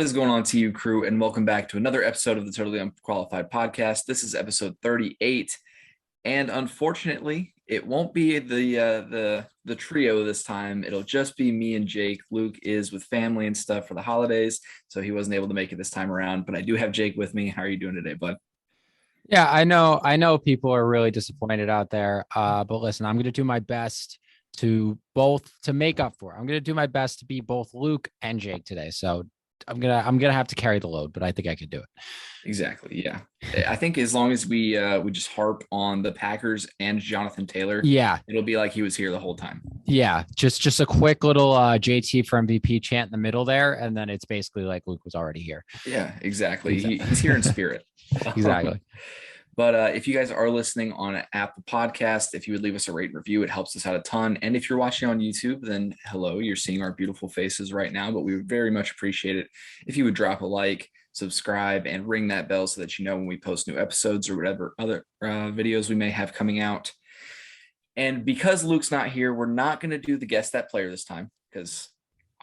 What is going on to you, crew? And welcome back to another episode of the Totally Unqualified podcast. This is episode 38, and unfortunately, it won't be the trio this time. It'll just be me and Jake. Luke is with family and stuff for the holidays, so he wasn't able to make it this time around. But I do have Jake with me. How are you doing today, bud? Yeah, I know people are really disappointed out there. But listen, I'm gonna do my best to make up for it. I'm gonna do my best to be both Luke and Jake today. So I'm gonna have to carry the load, but I think I could do it. Exactly. Yeah, I think as long as we just harp on the Packers and Jonathan Taylor, Yeah, it'll be like he was here the whole time. yeah. Just a quick little JT for MVP chant in the middle there, and then it's basically like Luke was already here. Yeah, exactly. He's here in spirit. Exactly. But if you guys are listening on an Apple Podcast, if you would leave us a rate and review, it helps us out a ton. And if you're watching on YouTube, then hello, you're seeing our beautiful faces right now. But we would very much appreciate it if you would drop a like, subscribe, and ring that bell so that you know when we post new episodes or whatever other videos we may have coming out. And because Luke's not here, we're not going to do the Guess That Player this time because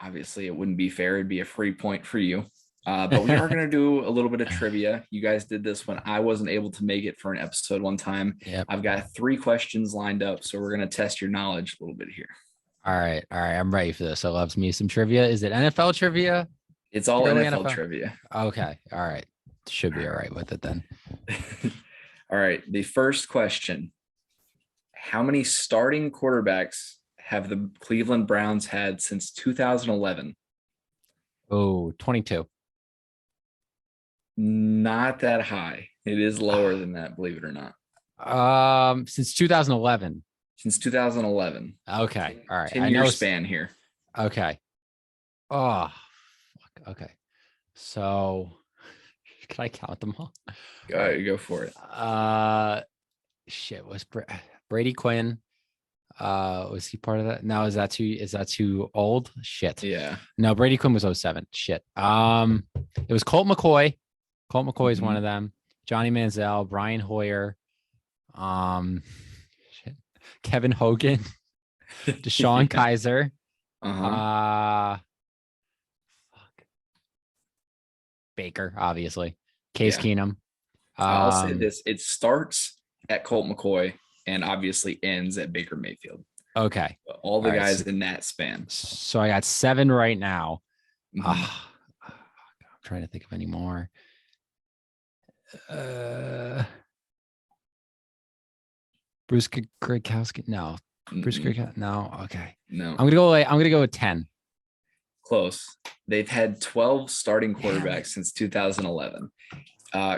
obviously it wouldn't be fair. It'd be a free point for you. But we are going to do a little bit of trivia. You guys did this when I wasn't able to make it for an episode one time. Yep. I've got 3 questions lined up, so we're going to test your knowledge a little bit here. All right. I'm ready for this. I loves me some trivia. Is it NFL trivia? It's all Really NFL NFL? trivia. Okay. All right. Should be all right with it then. All right. The first question. How many starting quarterbacks have the Cleveland Browns had since 2011? Oh, 22. Not that high. It is lower than that, believe it or not. Since 2011. Since 2011. Okay. All right. 10-year span here. Okay. Oh, fuck. Okay. So can I count them all? Go for it. Shit. Was Brady Quinn? Was he part of that? No, is that too old? Shit. Yeah. No, Brady Quinn was 07. Shit. It was Colt McCoy. Colt McCoy is one of them. Johnny Manziel, Brian Hoyer, Kevin Hogan, Deshaun Kaiser, Baker, obviously, Case Keenum. I'll say this: it starts at Colt McCoy and obviously ends at Baker Mayfield. Okay, all the guys in that span. So I got 7 right now. I'm trying to think of any more. Bruce Gronkowski. No. Bruce Gronkowski. No. Okay. No. I'm gonna go with 10. Close. They've had 12 starting quarterbacks since 2011.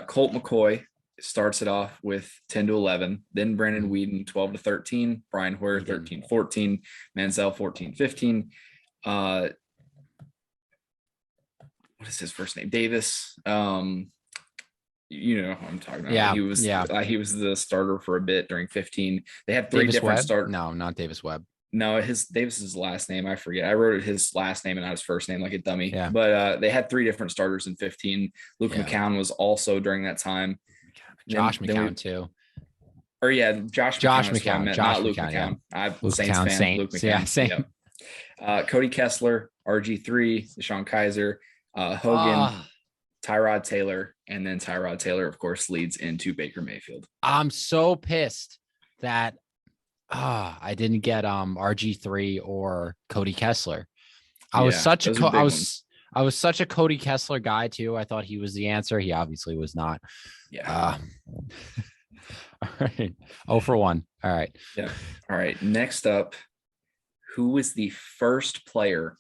Colt McCoy starts it off with 10 to 11. Then Brandon Weeden 12 to 13. Brian Hoyer 13-14. Manziel 14-15. What is his first name? Davis. You know who I'm talking about. Yeah, he was the starter for a bit during 15. They had 3 different starters. No, not Davis Webb. No, Davis's last name, I forget. I wrote his last name and not his first name like a dummy. Yeah. But they had 3 different starters in 15. Luke McCown was also during that time. Josh McCown too. Or Josh McCown, not Luke McCown. Yeah. Luke Saints fan. Luke McCown. Yeah, same. Yep. Cody Kessler, RG3, Deshaun Kaiser, Hogan, Tyrod Taylor, and then Tyrod Taylor, of course, leads into Baker Mayfield. I'm so pissed that I didn't get RG3 or Cody Kessler. I was such a Cody Kessler guy too. I thought he was the answer. He obviously was not. Yeah. All right. 0 for 1. All right. Yeah. All right. Next up, who was the first player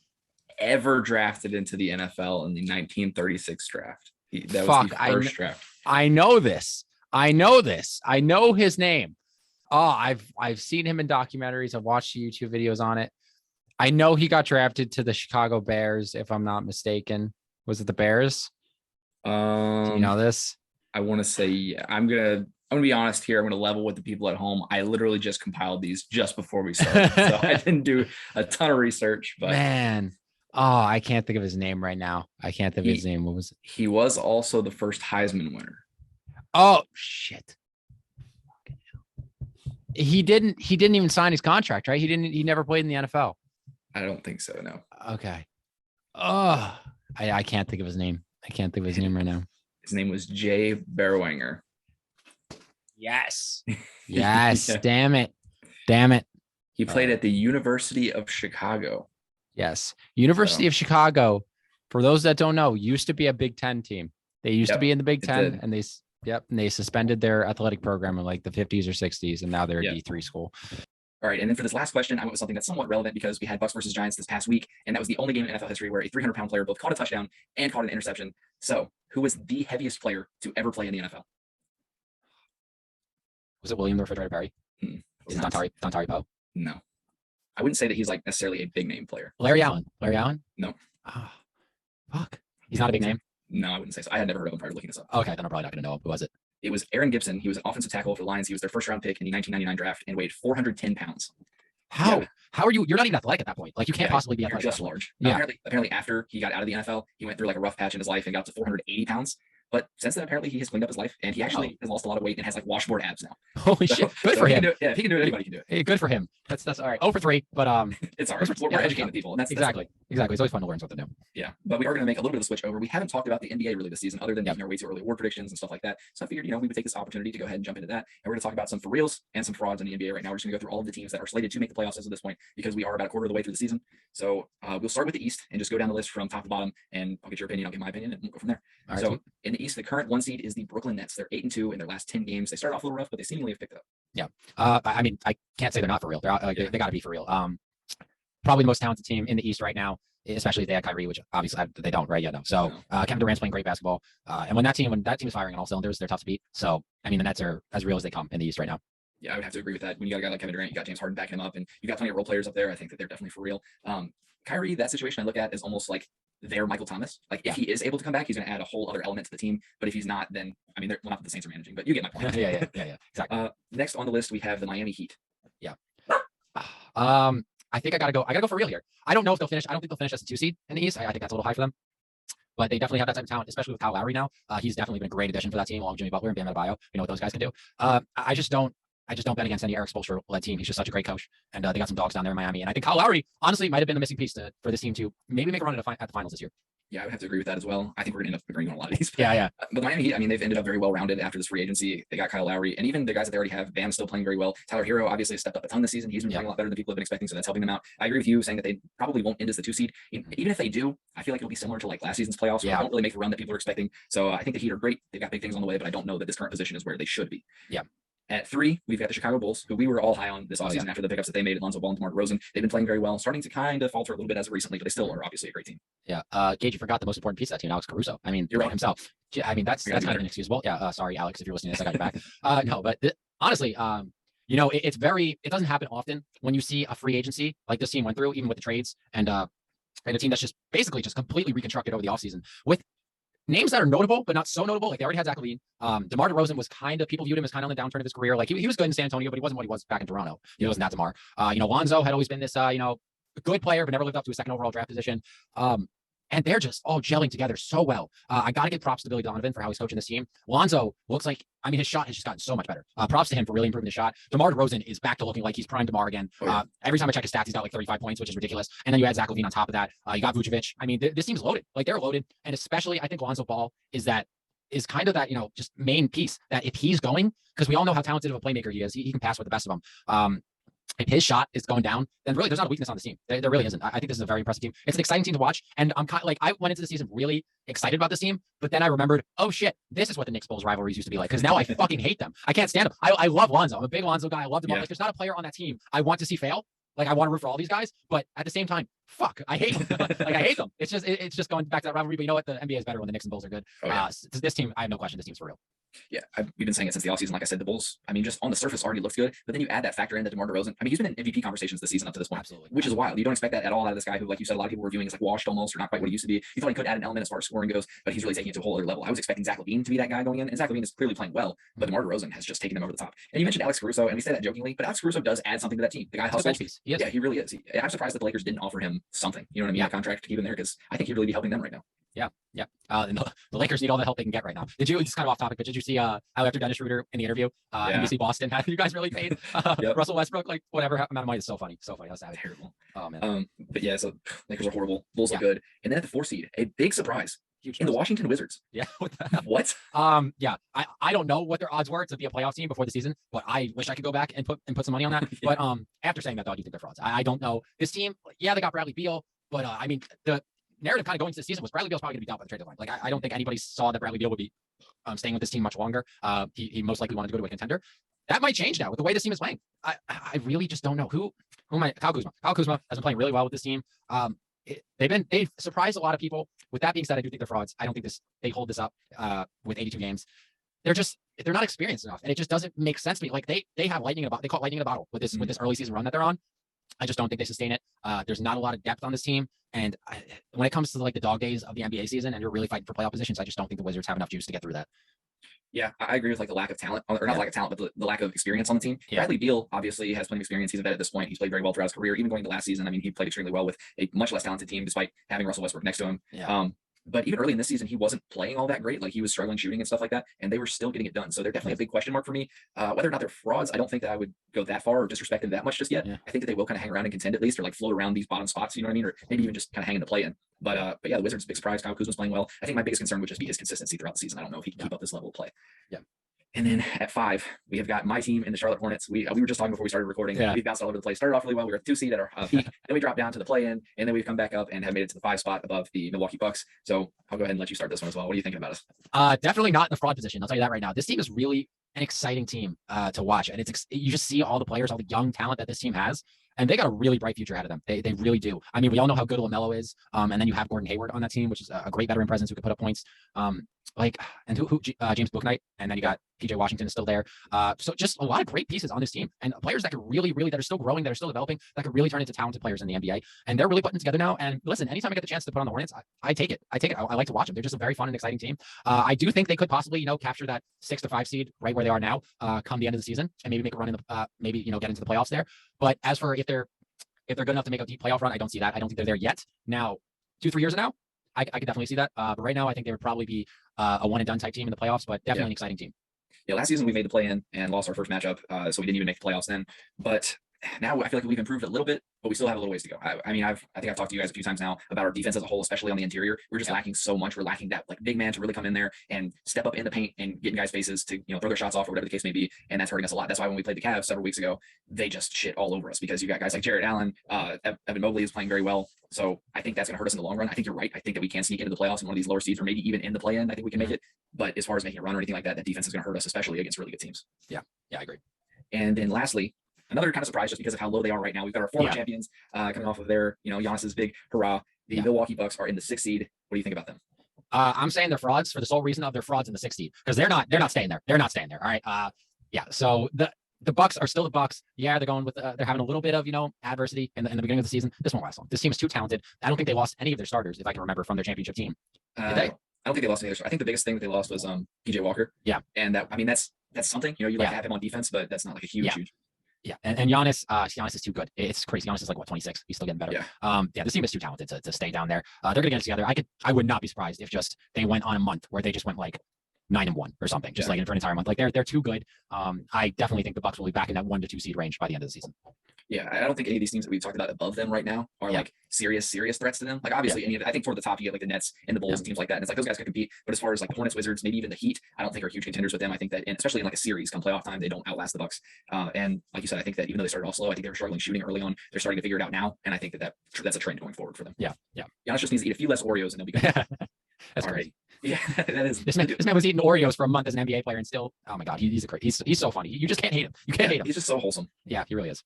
ever drafted into the NFL in the 1936 draft? That was the first draft. I know this. I know his name. I've seen him in documentaries. I've watched YouTube videos on it. I know he got drafted to the Chicago Bears, if I'm not mistaken. Was it the Bears? Do you know this? I want to say, yeah. I'm gonna be honest here. I'm gonna level with the people at home. I literally just compiled these just before we started, so I didn't do a ton of research. But man, I can't think of his name right now. I can't think of his name. What was it? He was also the first Heisman winner. Oh shit! He didn't even sign his contract, right? He never played in the NFL. I don't think so. No. Okay. Oh, I can't think of his name. I can't think of his name right now. His name was Jay Berwanger. Yes. Yes. Yeah. Damn it. He played at the University of Chicago. Yes. University of Chicago, for those that don't know, used to be a Big Ten team. They used to be in the Big Ten, and they suspended their athletic program in like the 50s or 60s, and now they're a D3 school. All right, and then for this last question, I went with something that's somewhat relevant because we had Bucs versus Giants this past week, and that was the only game in NFL history where a 300-pound player both caught a touchdown and caught an interception. So, who was the heaviest player to ever play in the NFL? Was it William the Refrigerator Perry? Is it Dontari Poe? No. I wouldn't say that he's like necessarily a big name player. Larry Allen? No. Oh, fuck. He's not a big name? No, I wouldn't say so. I had never heard of him prior to looking this up. Okay, then I'm probably not going to know him. Who was it? It was Aaron Gibson. He was an offensive tackle for the Lions. He was their first round pick in the 1999 draft and weighed 410 pounds. How? Yeah. How are you? You're not even athletic at that point. Like you can't possibly be athletic. You're just large. Yeah. Apparently after he got out of the NFL, he went through like a rough patch in his life and got to 480 pounds. But since then, apparently he has cleaned up his life and he actually has lost a lot of weight and has like washboard abs now. Holy shit. Good for him. If he can do it, anybody can do it. Hey, good for him. That's all right. 0 for 3, but it's all right. We're educating people. And that's exactly. It's always fun to learn something new. Yeah. But we are going to make a little bit of a switch over. We haven't talked about the NBA really this season other than making our way to early award predictions and stuff like that. So I figured, we would take this opportunity to go ahead and jump into that. And we're going to talk about some for reals and some frauds in the NBA right now. We're just going to go through all of the teams that are slated to make the playoffs as of this point because we are about a quarter of the way through the season. So we'll start with the East and just go down the list from top to bottom, and I'll get your opinion, I'll get my opinion, and we'll go from there. All right, so in the East, the current 1 seed is the Brooklyn Nets. They're 8-2 in their last 10 games. They started off a little rough, but they seemingly have picked it up. Yeah. I mean, I can't say they're not for real. They got to be for real. Probably the most talented team in the East right now, especially if they had Kyrie, which obviously they don't right yet. No. So Kevin Durant's playing great basketball. And when that team is firing on all cylinders, they're tough to beat. So, I mean, the Nets are as real as they come in the East right now. Yeah, I would have to agree with that. When you got a guy like Kevin Durant, you got James Harden backing him up, and you got plenty of role players up there. I think that they're definitely for real. Kyrie, that situation I look at is almost like their Michael Thomas. Like if he is able to come back, he's going to add a whole other element to the team. But if he's not, then I mean, they're not that the Saints are managing, but you get my point. Yeah, exactly. Next on the list, we have the Miami Heat. Yeah. I think I gotta go for real here. I don't know if they'll finish. I don't think they'll finish as a 2 seed in the East. I think that's a little high for them. But they definitely have that type of talent, especially with Kyle Lowry now. He's definitely been a great addition for that team, along with Jimmy Butler and Bam Adebayo. You know what those guys can do. I just don't bet against any Eric Spoelstra-led team. He's just such a great coach, and they got some dogs down there in Miami. And I think Kyle Lowry honestly might have been the missing piece for this team to maybe make a run at the finals this year. Yeah, I would have to agree with that as well. I think we're going to end up agreeing on a lot of these. Yeah. But Miami Heat, I mean, they've ended up very well rounded after this free agency. They got Kyle Lowry, and even the guys that they already have, Bam's still playing very well. Tyler Hero obviously has stepped up a ton this season. He's been playing a lot better than people have been expecting, so that's helping them out. I agree with you saying that they probably won't end as the 2 seed. Even if they do, I feel like it'll be similar to like last season's playoffs. Where they don't really make the run that people are expecting. So I think the Heat are great. They've got big things on the way, but I don't know that this current position is where they should be. Yeah. At 3, we've got the Chicago Bulls, who we were all high on this offseason after the pickups that they made, Lonzo Ball and Demar Derozan. They've been playing very well, starting to kind of falter a little bit as of recently, but they still are obviously a great team. Yeah. Gage, you forgot the most important piece of that team, Alex Caruso. I mean, you're right himself. I mean, that's kind of inexcusable. Yeah. Sorry, Alex, if you're listening to this, I got your back. No, but honestly, it doesn't happen often when you see a free agency like this team went through, even with the trades and a team that's just basically just completely reconstructed over the offseason with names that are notable, but not so notable. Like they already had Zach LaVine. DeMar DeRozan was people viewed him as kind of on the downturn of his career. Like he was good in San Antonio, but he wasn't what he was back in Toronto. He wasn't that DeMar. Lonzo had always been this, a good player, but never lived up to a second overall draft position. And they're just all gelling together so well. I got to give props to Billy Donovan for how he's coaching this team. Lonzo looks like, his shot has just gotten so much better. Props to him for really improving the shot. DeMar DeRozan is back to looking like he's prime DeMar again. Every time I check his stats, he's got like 35 points, which is ridiculous. And then you add Zach LaVine on top of that. You got Vucevic. This team's loaded. Like they're loaded. And especially, I think Lonzo Ball is is kind of that, just main piece that if he's going, because we all know how talented of a playmaker he is, he can pass with the best of them. If his shot is going down, then really there's not a weakness on this team. There really isn't. I think this is a very impressive team. It's an exciting team to watch. And I'm kind of like, I went into the season really excited about this team, but then I remembered, oh shit, this is what the Knicks Bulls rivalries used to be like. Because now I fucking hate them. I can't stand them. I love Lonzo. I'm a big Lonzo guy. I love him. Like, there's not a player on that team I want to see fail. Like I want to root for all these guys, but at the same time, fuck, I hate them. Like I hate them. It's just going back to that rivalry. But you know what? The NBA is better when the Knicks and Bulls are good. This team, I have no question. This team's for real. Yeah, we've been saying it since the offseason. Like I said, the Bulls, just on the surface already looks good, but then you add that factor in that DeMar DeRozan. He's been in MVP conversations this season up to this point, which is wild. You don't expect that at all out of this guy who, like you said, a lot of people were viewing as like washed almost, or not quite what he used to be. You thought he could add an element as far as scoring goes, but he's really taking it to a whole other level. I was expecting Zach LaVine to be that guy going in, and Zach LaVine is clearly playing well, but DeMar DeRozan has just taken him over the top. And you mentioned Alex Caruso, and we say that jokingly, but Alex Caruso does add something to that team. The guy hustles. Yeah, he really is. I'm surprised that the Lakers didn't offer him something, a contract to keep him there, because I think he'd really be helping them right now. Yeah. And the Lakers need all the help they can get right now. Just kind of off topic, but did you see how after Dennis Schroeder in the interview, NBC Boston, have you guys really paid Russell Westbrook like whatever amount of money? Is so funny. So funny. That's terrible. Oh man. But yeah, so Lakers are horrible. Bulls are good. And then at the 4 seed, a big surprise. Huge in the Washington Wizards. Yeah. What the hell? What? Yeah. I don't know what their odds were to be a playoff team before the season, but I wish I could go back and put some money on that. But after saying that, though, I do think they're frauds. I don't know. This team, yeah, they got Bradley Beal, but I mean, the narrative kind of going into the season was Bradley Beal's probably going to be down by the trade deadline. Like, I don't think anybody saw that Bradley Beal would be staying with this team much longer. He most likely wanted to go to a contender. That might change now with the way this team is playing. I really just don't know who am I. Kyle Kuzma. Kyle Kuzma has been playing really well with this team. They've surprised a lot of people. With that being said, I do think they're frauds. I don't think they hold this up with 82 games. They're not experienced enough, and it just doesn't make sense to me. Like they have lightning in a bottle. They caught lightning in a bottle with this early season run that they're on. I just don't think they sustain it. There's not a lot of depth on this team, and when it comes to like the dog days of the NBA season, and you're really fighting for playoff positions, I just don't think the Wizards have enough juice to get through that. Yeah, I agree with like the lack of talent, or not lack of talent, but the lack of experience on the team. Bradley Beal obviously has plenty of experience. He's a vet at this point. He's played very well throughout his career. Even going to last season, I mean, he played extremely well with a much less talented team, despite having Russell Westbrook next to him. But even early in this season, he wasn't playing all that great. Like he was struggling shooting and stuff like that, and they were still getting it done. So they're definitely a big question mark for me. Whether or not they're frauds, I don't think that I would go that far or disrespect them that much just yet. I think that they will kind of hang around and contend at least, or like float around these bottom spots. You know what I mean? Or maybe even just kind of hang in the play-in. But yeah, the Wizards, big surprise. Kyle Kuzma's playing well. I think my biggest concern would just be his consistency throughout the season. I don't know if he can keep up this level of play. And then at 5, we have got my team in the Charlotte Hornets. We were just talking before we started recording. We've bounced all over the place. Started off really well. We were at 2 seed at our peak. Then we dropped down to the play-in, and then we've come back up and have made it to the 5 spot above the Milwaukee Bucks. So I'll go ahead and let you start this one as well. What are you thinking about us? Definitely not in the fraud position. I'll tell you that right now. This team is really an exciting team to watch, and you just see all the players, all the young talent that this team has. And they got a really bright future ahead of them. They really do. I mean, we all know how good LaMelo is. And then you have Gordon Hayward on that team, which is a great veteran presence who can put up points. James Bouknight, and then you got PJ Washington is still there. So just a lot of great pieces on this team, and players that could really, that are still growing, that are still developing, that could really turn into talented players in the NBA. And they're really putting together now. And listen, anytime I get the chance to put on the Hornets, I take it. I like to watch them. They're just a very fun and exciting team. I do think they could possibly, capture that 6 to 5 seed right where they are now, come the end of the season, and maybe make a run in the get into the playoffs there. But as for if they're good enough to make a deep playoff run, I don't see that. I don't think they're there yet. Now, 2-3 years now, I could definitely see that. But right now, I think they would probably be a one and done type team in the playoffs, but definitely an exciting team. Yeah, last season we made the play-in and lost our first matchup, so we didn't even make the playoffs then. But now I feel like we've improved a little bit, but we still have a little ways to go. I think I've talked to you guys a few times now about our defense as a whole, especially on the interior. We're just lacking so much. We're lacking that like big man to really come in there and step up in the paint and get in guys' faces to throw their shots off or whatever the case may be, and that's hurting us a lot. That's why when we played the Cavs several weeks ago, they just shit all over us because you got guys like Jarrett Allen, Evan Mobley is playing very well. So I think that's going to hurt us in the long run. I think you're right. I think that we can sneak into the playoffs in one of these lower seeds or maybe even in the play-in. I think we can make it. But as far as making a run or anything like that, that defense is going to hurt us, especially against really good teams. Yeah, I agree. And then lastly, another kind of surprise just because of how low they are right now. We've got our former champions coming off of their, Giannis's big hurrah. The Milwaukee Bucks are in the 6th seed. What do you think about them? I'm saying they're frauds for the sole reason of their frauds in the 6th seed because they're not staying there. They're not staying there. All right. So the Bucks are still the Bucks. Yeah, they're going with they're having a little bit of adversity in the beginning of the season. This won't last long. This team is too talented. I don't think they lost any of their starters, if I can remember, from their championship team. Did they? I don't think they lost any. I think the biggest thing that they lost was PJ Walker. Yeah, and that's something. You like to have him on defense, but that's not like a huge. Yeah, and Giannis is too good. It's crazy. Giannis is like 26. He's still getting better. This team is too talented to stay down there. They're gonna get it together. I would not be surprised if just they went on a month where they just went like 9-1 or something, just like for an entire month. Like they're too good. I definitely think the Bucks will be back in that 1 to 2 seed range by the end of the season. Yeah, I don't think any of these teams that we've talked about above them right now are like serious threats to them. Like obviously, any of I think toward the top you get like the Nets and the Bulls and teams like that, and it's like those guys can compete. But as far as like the Hornets, Wizards, maybe even the Heat, I don't think are huge contenders with them. I think that, especially in like a series, come playoff time, they don't outlast the Bucks. And like you said, I think that even though they started off slow, I think they were struggling shooting early on. They're starting to figure it out now, and I think that's a trend going forward for them. Yeah. Giannis just needs to eat a few less Oreos, and they'll be good. That's crazy. Yeah, that is. This man was eating Oreos for a month as an NBA player, and still, oh my God, he's so funny. You just can't hate him. You can't hate him. He's just so wholesome. Yeah, he really is.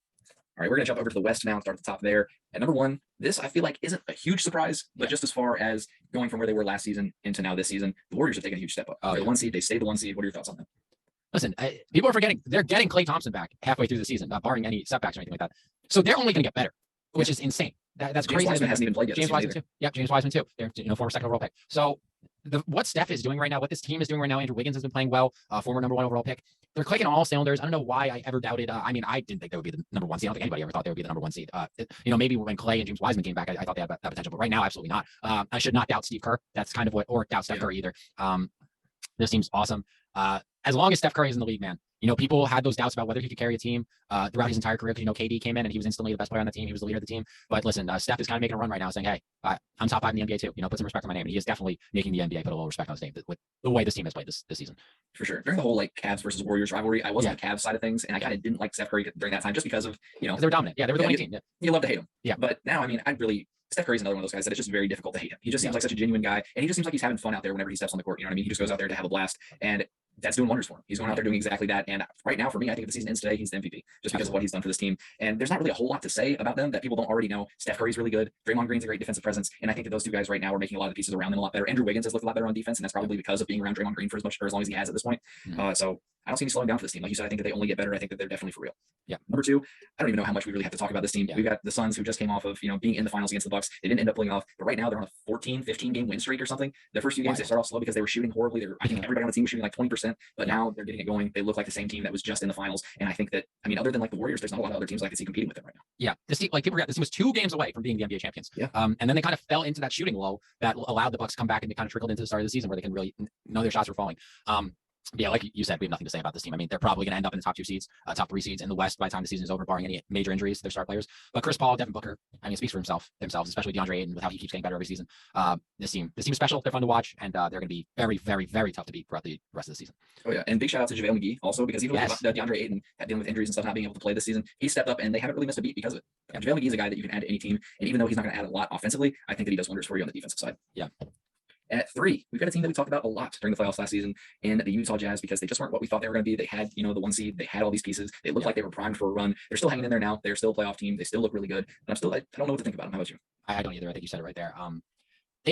All right, we're going to jump over to the West now and start at the top there. At number 1, this I feel like isn't a huge surprise, but just as far as going from where they were last season into now this season, the Warriors are taking a huge step up. They're the 1 seed. They stayed the 1 seed. What are your thoughts on them? Listen, people are forgetting they're getting Klay Thompson back halfway through the season, barring any setbacks or anything like that. So they're only going to get better, which is insane. That's James crazy. Wiseman hasn't even played yet. James Wiseman too. Yeah, James Wiseman too. They're former second overall pick. So what Steph is doing right now, what this team is doing right now, Andrew Wiggins has been playing well, former number 1 overall pick. They're clicking on all cylinders. I don't know why I ever doubted. I mean, I didn't think they would be the number 1 seed. I don't think anybody ever thought they would be the number 1 seed. Maybe when Clay and James Wiseman came back, I thought they had that potential, but right now, absolutely not. I should not doubt Steve Kerr. That's kind of or doubt Steph Curry either. This team's awesome. As long as Steph Curry is in the league, man, people had those doubts about whether he could carry a team throughout his entire career. Because, KD came in and he was instantly the best player on the team. He was the leader of the team. But listen, Steph is kind of making a run right now saying, hey, I'm top 5 in the NBA too. Put some respect on my name. And he is definitely making the NBA put a little respect on his name with the way this team has played this season. For sure. During the whole Cavs versus Warriors rivalry, I was on the Cavs side of things. And I kind of didn't like Steph Curry during that time just because of, they were dominant. Yeah, they were the winning team. Yeah. You love to hate him. Yeah. But now, Steph Curry's another one of those guys that it's just very difficult to hate him. He just seems like such a genuine guy. And he just seems like he's having fun out there whenever he steps on the court. You know what I mean? He just goes out there to have a blast. And that's doing wonders for him. He's going out there doing exactly that. And right now, for me, I think if the season ends today, he's the MVP just because of what he's done for this team. And there's not really a whole lot to say about them that people don't already know. Steph Curry's really good. Draymond Green's a great defensive presence. And I think that those two guys right now are making a lot of the pieces around them a lot better. Andrew Wiggins has looked a lot better on defense, and that's probably because of being around Draymond Green for as long as he has at this point. So I don't see any slowing down for this team. Like you said, I think that they only get better. I think that they're definitely for real. Yeah. Number 2, I don't even know how much we really have to talk about this team. We've got the Suns, who just came off of being in the finals against the Bucks. They didn't end up pulling off, but right now they're on a 15 game win streak or something. The first few games they start off slow because they were shooting horribly. I think everybody on the team was shooting like 20%, but now they're getting it going. They look like the same team that was just in the finals. And I think that other than the Warriors, there's not a lot of other teams I could see competing with them right now. Yeah, this team, people forget, this team was 2 games away from being the NBA champions. Yeah. And then they kind of fell into that shooting lull that allowed the Bucks to come back, and they kind of trickled into the start of the season where they can really know their shots were falling. Yeah, like you said, we have nothing to say about this team. They're probably going to end up in the top 2 seeds, top 3 seeds in the West by the time the season is over, barring any major injuries to their star players. But Chris Paul, Devin Booker, it speaks for themselves, especially DeAndre Ayton, with how he keeps getting better every season. This team is special. They're fun to watch, and they're going to be very, very, very tough to beat throughout the rest of the season. Oh yeah, and big shout out to JaVale McGee also, because even with DeAndre Ayton dealing with injuries and stuff, not being able to play this season, he stepped up and they haven't really missed a beat because of it. Yeah. JaVale McGee is a guy that you can add to any team, and even though he's not going to add a lot offensively, I think that he does wonders for you on the defensive side. Yeah. At 3, we've got a team that we talked about a lot during the playoffs last season in the Utah Jazz, because they just weren't what we thought they were going to be. They had, the 1 seed. They had all these pieces. They looked like they were primed for a run. They're still hanging in there now. They're still a playoff team. They still look really good. And I don't know what to think about them. How about you? I don't either. I think you said it right there.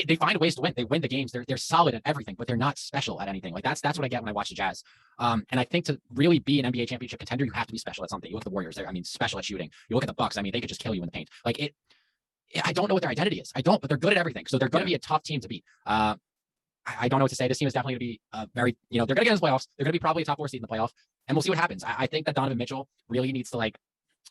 They find ways to win. They win the games. They're solid at everything, but they're not special at anything. That's what I get when I watch the Jazz. And I think to really be an NBA championship contender, you have to be special at something. You look at the Warriors. They're special at shooting. You look at the Bucks. They could just kill you in the paint. I don't know what their identity is. I don't, but they're good at everything. So they're going to be a tough team to beat. I don't know what to say. This team is definitely going to be very, they're going to get in the playoffs. They're going to be probably a top 4 seed in the playoff, and we'll see what happens. I think that Donovan Mitchell really needs to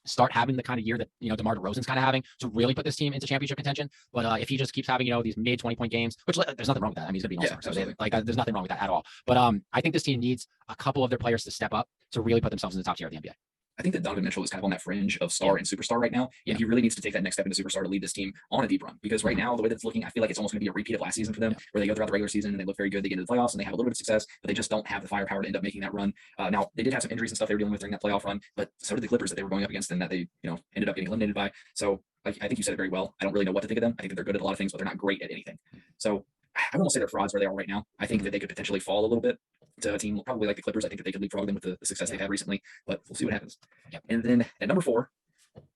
start having the kind of year that, Demar Derozan's kind of having to really put this team into championship contention. But if he just keeps having, these mid 20-point games, which there's nothing wrong with that. He's going to be an all-star. So there's nothing wrong with that at all. But I think this team needs a couple of their players to step up to really put themselves in the top tier of the NBA. I think that Donovan Mitchell is kind of on that fringe of star and superstar right now. And he really needs to take that next step into superstar to lead this team on a deep run. Because right now, the way that it's looking, I feel like it's almost going to be a repeat of last season for them, where they go throughout the regular season and they look very good. They get into the playoffs and they have a little bit of success, but they just don't have the firepower to end up making that run. Now, they did have some injuries and stuff they were dealing with during that playoff run, but so did the Clippers that they were going up against and that they, ended up getting eliminated by. So I think you said it very well. I don't really know what to think of them. I think that they're good at a lot of things, but they're not great at anything. So I won't say they're frauds where they are right now. I think that they could potentially fall a little bit to a team probably like the Clippers. I think that they could leapfrog them with the success they've had recently, but we'll see what happens. Yep. And then at number 4,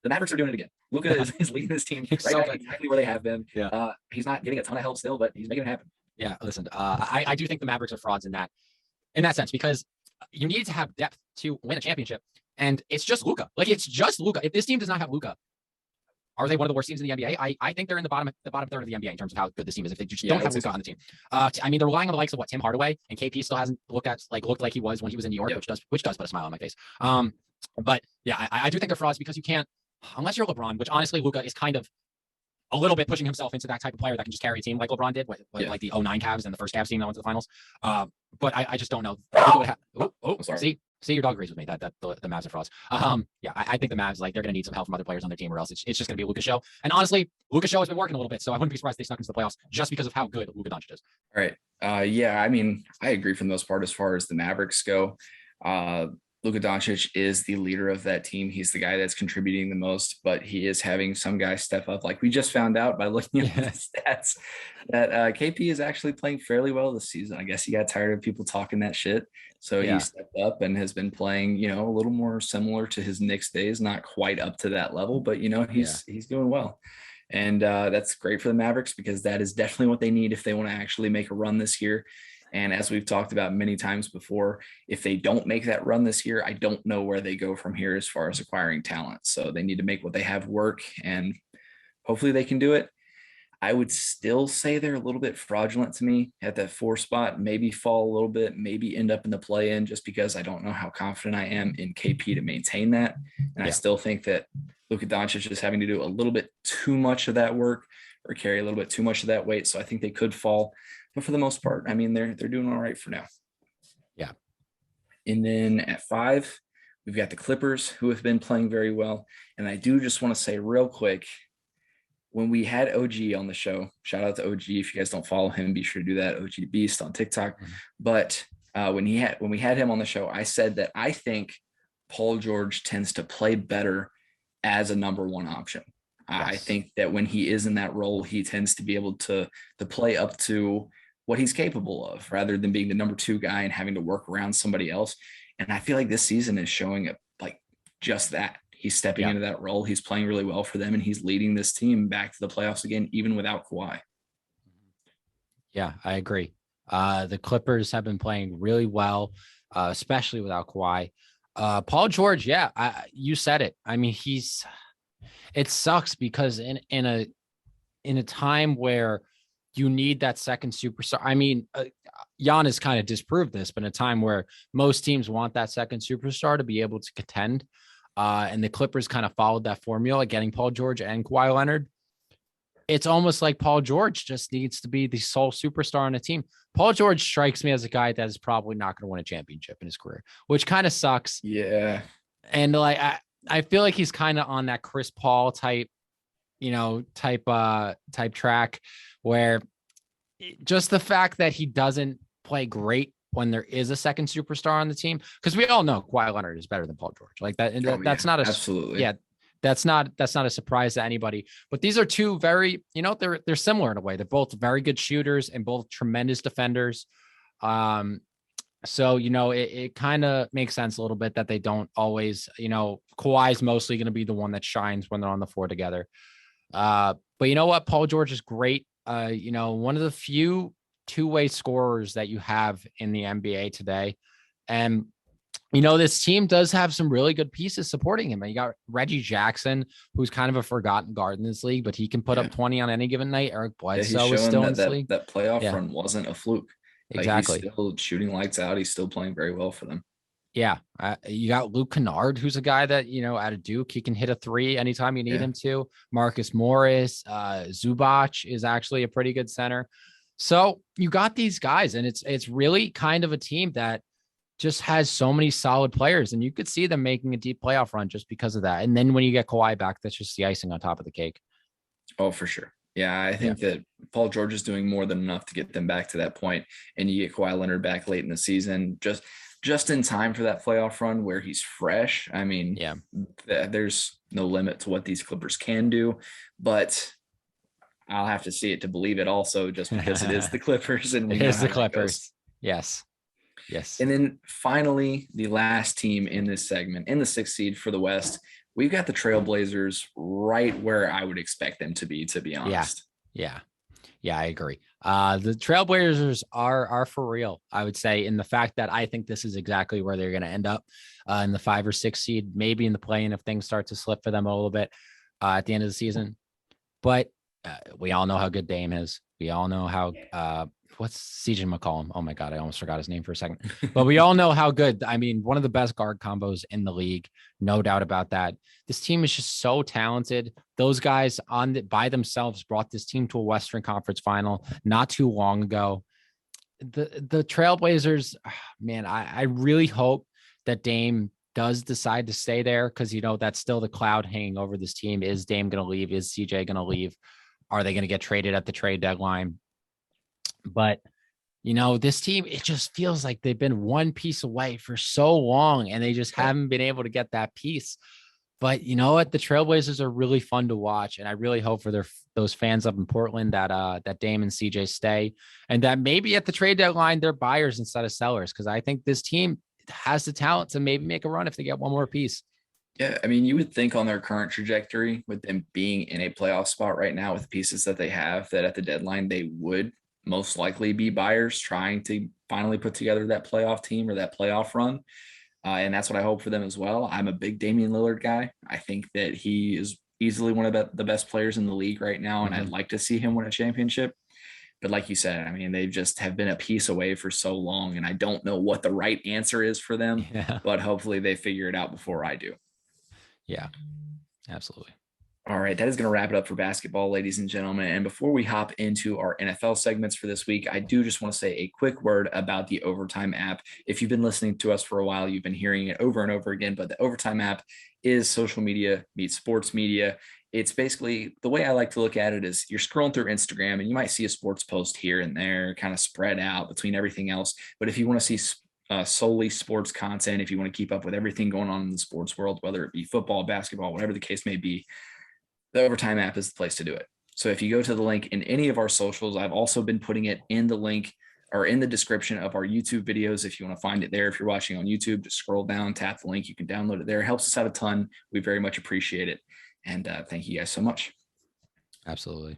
the Mavericks are doing it again. Luka is leading this team right now exactly where they have been. Yeah. He's not getting a ton of help still, but he's making it happen. Yeah, listen, I do think the Mavericks are frauds in that sense, because you need to have depth to win a championship, and it's just Luka. It's just Luka. If this team does not have Luka, are they one of the worst teams in the NBA? I think they're in the bottom third of the NBA in terms of how good this team is. If they just don't have Luka on the team, they're relying on the likes of Tim Hardaway, and KP still hasn't looked like he was when he was in New York, which does put a smile on my face. But yeah, I do think they're frauds, because you can't, unless you're LeBron, which honestly Luka is kind of a little bit pushing himself into that type of player that can just carry a team like LeBron did with like the 09 Cavs and the first Cavs team that went to the finals. But I just don't know. Sorry. See, your dog agrees with me that the Mavs are frauds. I think the Mavs, they're going to need some help from other players on their team, or else it's just going to be a Luka show. And honestly, Luka show has been working a little bit, so I wouldn't be surprised if they snuck into the playoffs just because of how good Luka Doncic is. All right. I agree for the most part as far as the Mavericks go. Luka Doncic is the leader of that team. He's the guy that's contributing the most, but he is having some guys step up. Like we just found out by looking at the stats that KP is actually playing fairly well this season. I guess he got tired of people talking that shit. So he stepped up and has been playing, a little more similar to his Knicks days, not quite up to that level, but he's doing well. And that's great for the Mavericks, because that is definitely what they need if they want to actually make a run this year. And as we've talked about many times before, if they don't make that run this year, I don't know where they go from here as far as acquiring talent. So they need to make what they have work, and hopefully they can do it. I would still say they're a little bit fraudulent to me at that 4 spot, maybe fall a little bit, maybe end up in the play-in, just because I don't know how confident I am in KP to maintain that. And I Yeah. still think that Luka Doncic is having to do a little bit too much of that work or carry a little bit too much of that weight. So I think they could fall. But for the most part, I mean, they're doing all right for now. Yeah. And then at 5, we've got the Clippers, who have been playing very well. And I do just want to say real quick, when we had OG on the show, shout out to OG. If you guys don't follow him, be sure to do that. OG the Beast on TikTok. Mhm. But when we had him on the show, I said that I think Paul George tends to play better as a number 1 option. I Yes. think that when he is in that role, he tends to be able to play up to what he's capable of, rather than being the number 2 guy and having to work around somebody else. And I feel like this season is showing it, like, just that. He's stepping Yeah. into that role. He's playing really well for them, and he's leading this team back to the playoffs again, even without Kawhi. Yeah, I agree. The Clippers have been playing really well, especially without Kawhi. Paul George, yeah, you said it. I mean, it sucks because in a time where you need that second superstar. I mean, Giannis kind of disproved this, but in a time where most teams want that second superstar to be able to contend, and the Clippers kind of followed that formula, getting Paul George and Kawhi Leonard. It's almost like Paul George just needs to be the sole superstar on a team. Paul George strikes me as a guy that is probably not going to win a championship in his career, which kind of sucks. Yeah. And like, I feel like he's kind of on that Chris Paul type, type track, where just the fact that he doesn't play great when there is a second superstar on the team, because we all know Kawhi Leonard is better than Paul George. Like that, that's not absolutely. Yeah, that's not a surprise to anybody. But these are two very, they're similar in a way. They're both very good shooters and both tremendous defenders. So, it kind of makes sense a little bit that they don't always, Kawhi's mostly going to be the one that shines when they're on the floor together. But you know what? Paul George is great. One of the few two-way scorers that you have in the NBA today. And, this team does have some really good pieces supporting him. And you got Reggie Jackson, who's kind of a forgotten guard in this league, but he can put up 20 on any given night. Eric Bledsoe is still in this league. That playoff run wasn't a fluke. Exactly. Like, he's still shooting lights out. He's still playing very well for them. Yeah. You got Luke Kennard, who's a guy that, out of Duke, he can hit a 3 anytime you need him to. Marcus Morris, Zubac is actually a pretty good center. So you got these guys, and it's really kind of a team that just has so many solid players, and you could see them making a deep playoff run just because of that. And then when you get Kawhi back, that's just the icing on top of the cake. Oh, for sure. Yeah, I think that Paul George is doing more than enough to get them back to that point, and you get Kawhi Leonard back late in the season, just in time for that playoff run where he's fresh. I mean, there's no limit to what these Clippers can do, but I'll have to see it to believe it also, just because it is the Clippers. And it is the Clippers. Yes. And then finally, the last team in this segment, in the 6th seed for the West, we've got the Trailblazers right where I would expect them to be honest. Yeah, I agree. The Trailblazers are for real, I would say, in the fact that I think this is exactly where they're going to end up, in the 5 or 6 seed, maybe in the play-in if things start to slip for them a little bit at the end of the season. But we all know how good Dame is. We all know how what's CJ McCollum? Oh my God, I almost forgot his name for a second. But we all know how good. I mean, one of the best guard combos in the league, no doubt about that. This team is just so talented. Those guys by themselves brought this team to a Western Conference final not too long ago. The Trailblazers, man, I really hope that Dame does decide to stay there, because that's still the cloud hanging over this team. Is Dame going to leave? Is CJ going to leave? Are they going to get traded at the trade deadline? But, this team, it just feels like they've been one piece away for so long, and they just haven't been able to get that piece. But you know what? The Trailblazers are really fun to watch, and I really hope for those fans up in Portland that Dame and CJ stay, and that maybe at the trade deadline they're buyers instead of sellers, because I think this team has the talent to maybe make a run if they get one more piece. Yeah, I mean, you would think on their current trajectory, with them being in a playoff spot right now with the pieces that they have, that at the deadline they would most likely be buyers trying to finally put together that playoff team or that playoff run. And that's what I hope for them as well. I'm a big Damian Lillard guy. I think that he is easily one of the best players in the league right now, and I'd like to see him win a championship. But like you said, I mean, they just have been a piece away for so long, and I don't know what the right answer is for them, Yeah. but hopefully they figure it out before I do. Yeah, absolutely. All right, that is going to wrap it up for basketball, ladies and gentlemen. And before we hop into our NFL segments for this week, I do just want to say a quick word about the Overtime app. If you've been listening to us for a while, you've been hearing it over and over again, but the Overtime app is social media meets sports media. It's basically, the way I like to look at it is you're scrolling through Instagram and you might see a sports post here and there kind of spread out between everything else. But if you want to see solely sports content, if you want to keep up with everything going on in the sports world, whether it be football, basketball, whatever the case may be, the Overtime app is the place to do it. So if you go to the link in any of our socials, I've also been putting it in the link or in the description of our YouTube videos. If you want to find it there, if you're watching on YouTube, just scroll down, tap the link. You can download it there. It helps us out a ton. We very much appreciate it. And thank you guys so much. Absolutely.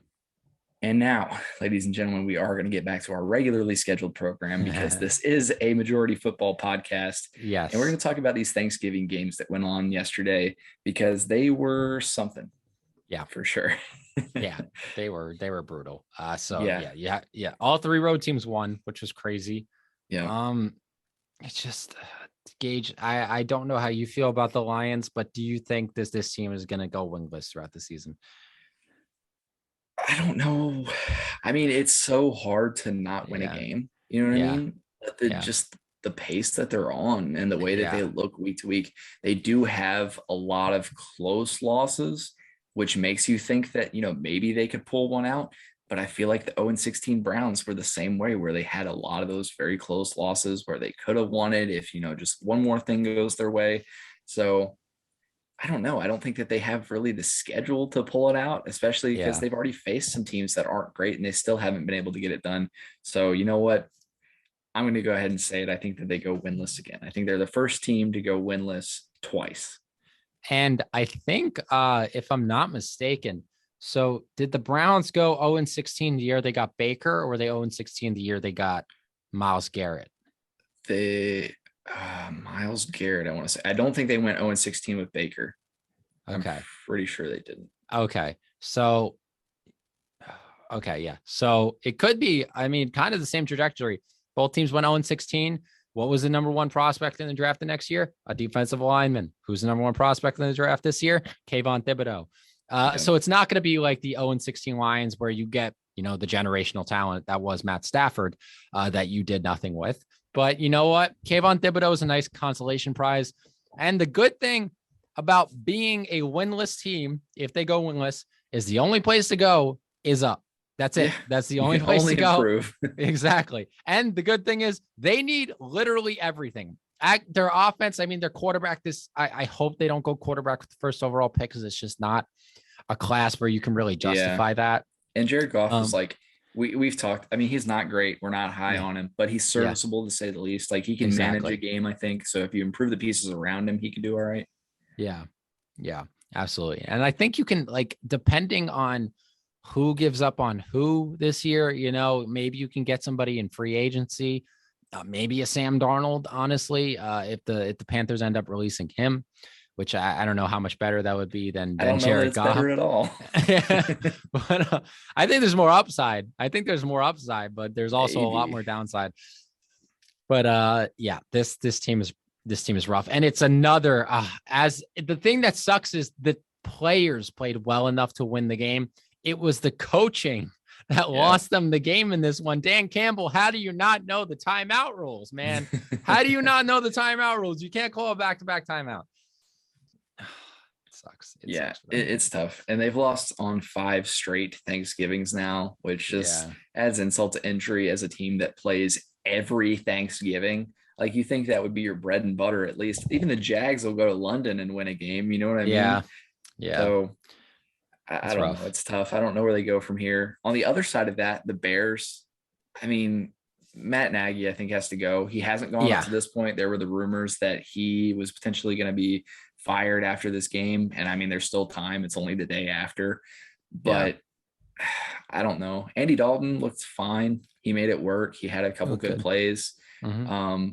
And now, ladies and gentlemen, we are going to get back to our regularly scheduled program because this is a majority football podcast. Yes. And we're going to talk about these Thanksgiving games that went on yesterday because they were something. Yeah, for sure. Yeah, they were brutal. Yeah. All three road teams won, which was crazy. Yeah. It's just Gage. I don't know how you feel about the Lions, but do you think this team is going to go winless throughout the season? I don't know. I mean, it's so hard to not win a game. You know what I mean? Just the pace that they're on and the way that they look week to week, they do have a lot of close losses, which makes you think that, maybe they could pull one out. But I feel like the 0-16 Browns were the same way, where they had a lot of those very close losses where they could have won it if, just one more thing goes their way. So I don't know. I don't think that they have really the schedule to pull it out, especially because they've already faced some teams that aren't great and they still haven't been able to get it done. So you know what? I'm going to go ahead and say it. I think that they go winless again. I think they're the first team to go winless twice. And I think, if I'm not mistaken, so did the Browns go 0-16 the year they got Baker, or were they 0-16 the year they got Myles Garrett? Myles Garrett, I want to say. I don't think they went 0-16 with Baker. Okay. I'm pretty sure they didn't. Okay. So, yeah. So it could be, kind of the same trajectory. Both teams went 0-16. What was the number one prospect in the draft the next year? A defensive lineman. Who's the number one prospect in the draft this year? Kayvon Thibodeau. So it's not going to be like the 0-16 Lions where you get, the generational talent that was Matt Stafford that you did nothing with. But you know what? Kayvon Thibodeau is a nice consolation prize. And the good thing about being a winless team, if they go winless, is the only place to go is up. That's it. That's the only place to go. Exactly. And the good thing is they need literally everything. Their offense, their quarterback, I hope they don't go quarterback with the first overall pick, because it's just not a class where you can really justify that. And Jared Goff is like, we've talked. He's not great. We're not high on him, but he's serviceable to say the least. Like, he can manage a game, I think. So if you improve the pieces around him, he can do all right. Yeah. Yeah, absolutely. And I think you can, like, depending on who gives up on who this year, maybe you can get somebody in free agency, maybe a Sam Darnold, honestly, if the Panthers end up releasing him, which I don't know how much better that would be than Jared Goff. Better at all. But I think there's more upside. But there's also a lot more downside. But this team is rough. And it's another, as the thing that sucks is the players played well enough to win the game. It was the coaching that lost them the game in this one. Dan Campbell, how do you not know the timeout rules, man? How do you not know the timeout rules? You can't call a back-to-back timeout. It sucks. It's tough. And they've lost on 5 straight Thanksgivings now, which just adds insult to injury as a team that plays every Thanksgiving. Like, you think that would be your bread and butter, at least. Even the Jags will go to London and win a game. You know what I mean? Yeah. So I don't know. It's tough. I don't know where they go from here. On the other side of that, the Bears, Matt Nagy, I think, has to go. He hasn't gone up to this point. There were the rumors that he was potentially going to be fired after this game. And there's still time. It's only the day after. But I don't know. Andy Dalton looked fine. He made it work. He had a couple good plays. Mm-hmm.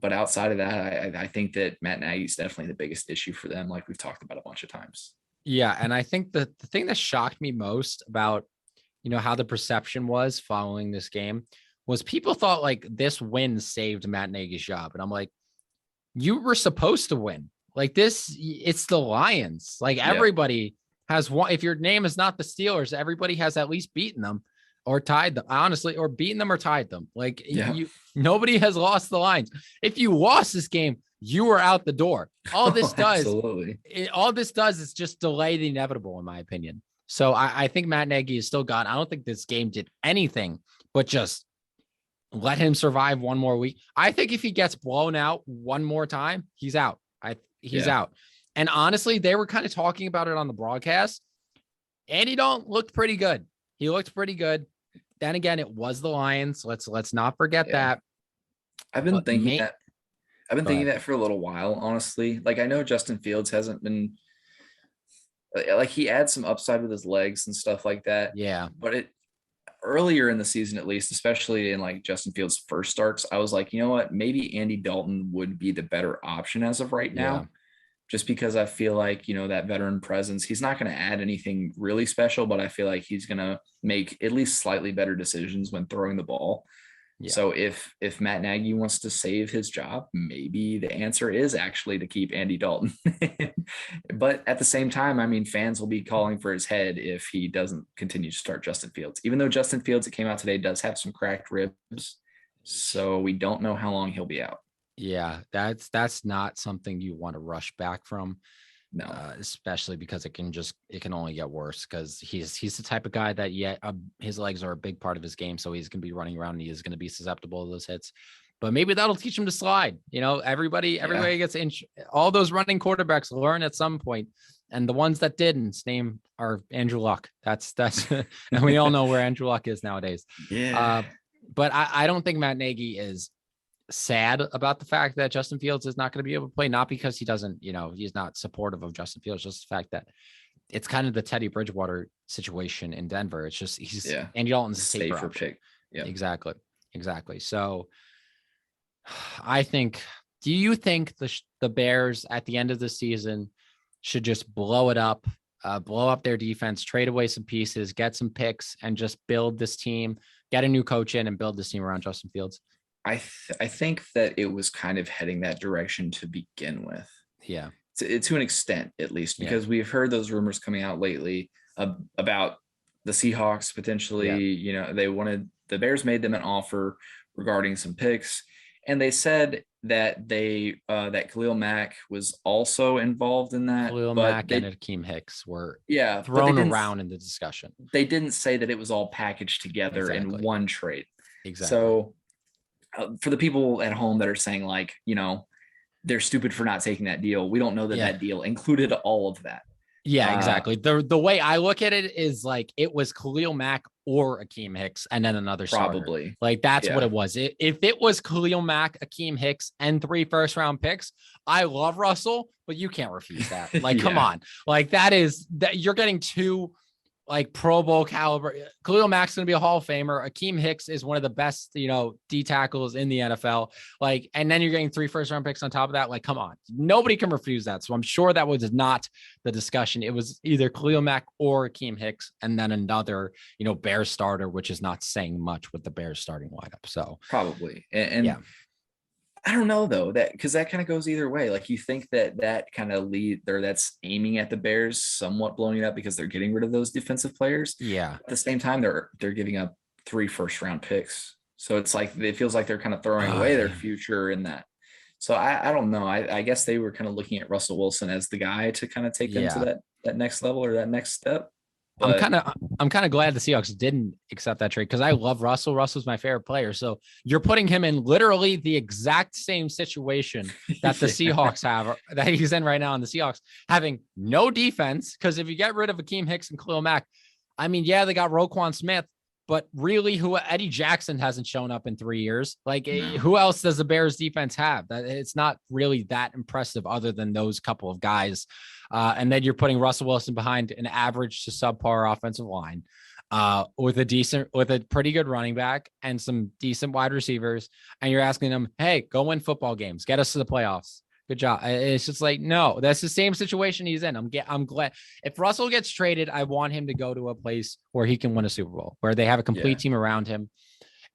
But outside of that, I think that Matt Nagy is definitely the biggest issue for them, like we've talked about a bunch of times. Yeah. And I think the thing that shocked me most about, how the perception was following this game was people thought like this win saved Matt Nagy's job. And I'm like, you were supposed to win. Like this, it's the Lions. Like Yeah. everybody has one. If your name is not the Steelers, everybody has at least beaten them or tied them, honestly, or beaten them or tied them. Like Yeah. nobody has lost the Lions. If you lost this game, you were out the door. All this does, Absolutely. all this does is just delay the inevitable, in my opinion. So I think Matt Nagy is still gone. I don't think this game did anything but just let him survive one more week. I think if he gets blown out one more time, he's out. He's out. And honestly, they were kind of talking about it on the broadcast. Andy Dalton looked pretty good. He looked pretty good. Then again, it was the Lions. Let's not forget that. I've been thinking that. I've been thinking ahead. that for a little while, honestly. Like I know Justin Fields hasn't been like he adds some upside with his legs and stuff like that. Yeah. But earlier in the season, at least, especially in like Justin Fields' first starts, I was like, you know what, maybe Andy Dalton would be the better option as of right now. Yeah. Just because I feel like, that veteran presence, he's not going to add anything really special, but I feel like he's going to make at least slightly better decisions when throwing the ball. Yeah. So if Matt Nagy wants to save his job, maybe the answer is actually to keep Andy Dalton. But at the same time, I mean, fans will be calling for his head if he doesn't continue to start Justin Fields, even though Justin Fields, it came out today, does have some cracked ribs. So we don't know how long he'll be out. Yeah, that's not something you want to rush back from. No, especially because it can only get worse because he's the type of guy that his legs are a big part of his game. So he's going to be running around and he is going to be susceptible to those hits, but maybe that'll teach him to slide. Everybody gets all those running quarterbacks learn at some point. And the ones that didn't name are Andrew Luck. That's, and we all know where Andrew Luck is nowadays. Yeah. But I don't think Matt Nagy is sad about the fact that Justin Fields is not going to be able to play, not because he doesn't, he's not supportive of Justin Fields, just the fact that it's kind of the Teddy Bridgewater situation in Denver. It's just Andy Dalton's a safer pick. Yeah, exactly. So do you think the Bears at the end of the season should just blow it up, blow up their defense, trade away some pieces, get some picks, and just build this team, get a new coach in and build this team around Justin Fields? I think that it was kind of heading that direction to begin with. Yeah. To an extent, at least, because we've heard those rumors coming out lately about the Seahawks potentially, the Bears made them an offer regarding some picks. And they said that that Khalil Mack was also involved in that. Khalil Mack and Akeem Hicks were thrown around in the discussion. They didn't say that it was all packaged together in one trade. Exactly. So for the people at home that are saying like, they're stupid for not taking that deal, we don't know that that deal included all of that. Yeah, exactly. The way I look at it is like it was Khalil Mack or Akeem Hicks and then another probably starter. Like that's what it was. If it was Khalil Mack, Akeem Hicks, and 3 first-round picks, I love Russell, but you can't refuse that. Like, come on. Like that you're getting 2 like Pro Bowl caliber. Khalil Mack's going to be a Hall of Famer. Akeem Hicks is one of the best, D tackles in the NFL. Like, and then you're getting 3 first-round picks on top of that. Like, come on, nobody can refuse that. So I'm sure that was not the discussion. It was either Khalil Mack or Akeem Hicks, and then another, Bears starter, which is not saying much with the Bears starting lineup. So probably, and yeah. I don't know though, because that kind of goes either way. Like you think that kind of that's aiming at the Bears, somewhat blowing it up because they're getting rid of those defensive players. Yeah. At the same time, they're giving up 3 first-round picks. So it's like, it feels like they're kind of throwing away their future in that. So I don't know. I guess they were kind of looking at Russell Wilson as the guy to kind of take them to that next level or that next step. But I'm kind of glad the Seahawks didn't accept that trade because I love Russell. Russell's my favorite player. So you're putting him in literally the exact same situation that the Seahawks have, that he's in right now. And the Seahawks having no defense, because if you get rid of Akeem Hicks and Khalil Mack, I mean, they got Roquan Smith, but really Eddie Jackson hasn't shown up in 3 years. Like who else does the Bears defense have? That it's not really that impressive other than those couple of guys. And then you're putting Russell Wilson behind an average to subpar offensive line with a pretty good running back and some decent wide receivers. And you're asking them, hey, go win football games, get us to the playoffs. Good job. It's just like, no, that's the same situation he's in. I'm glad if Russell gets traded, I want him to go to a place where he can win a Super Bowl, where they have a complete team around him.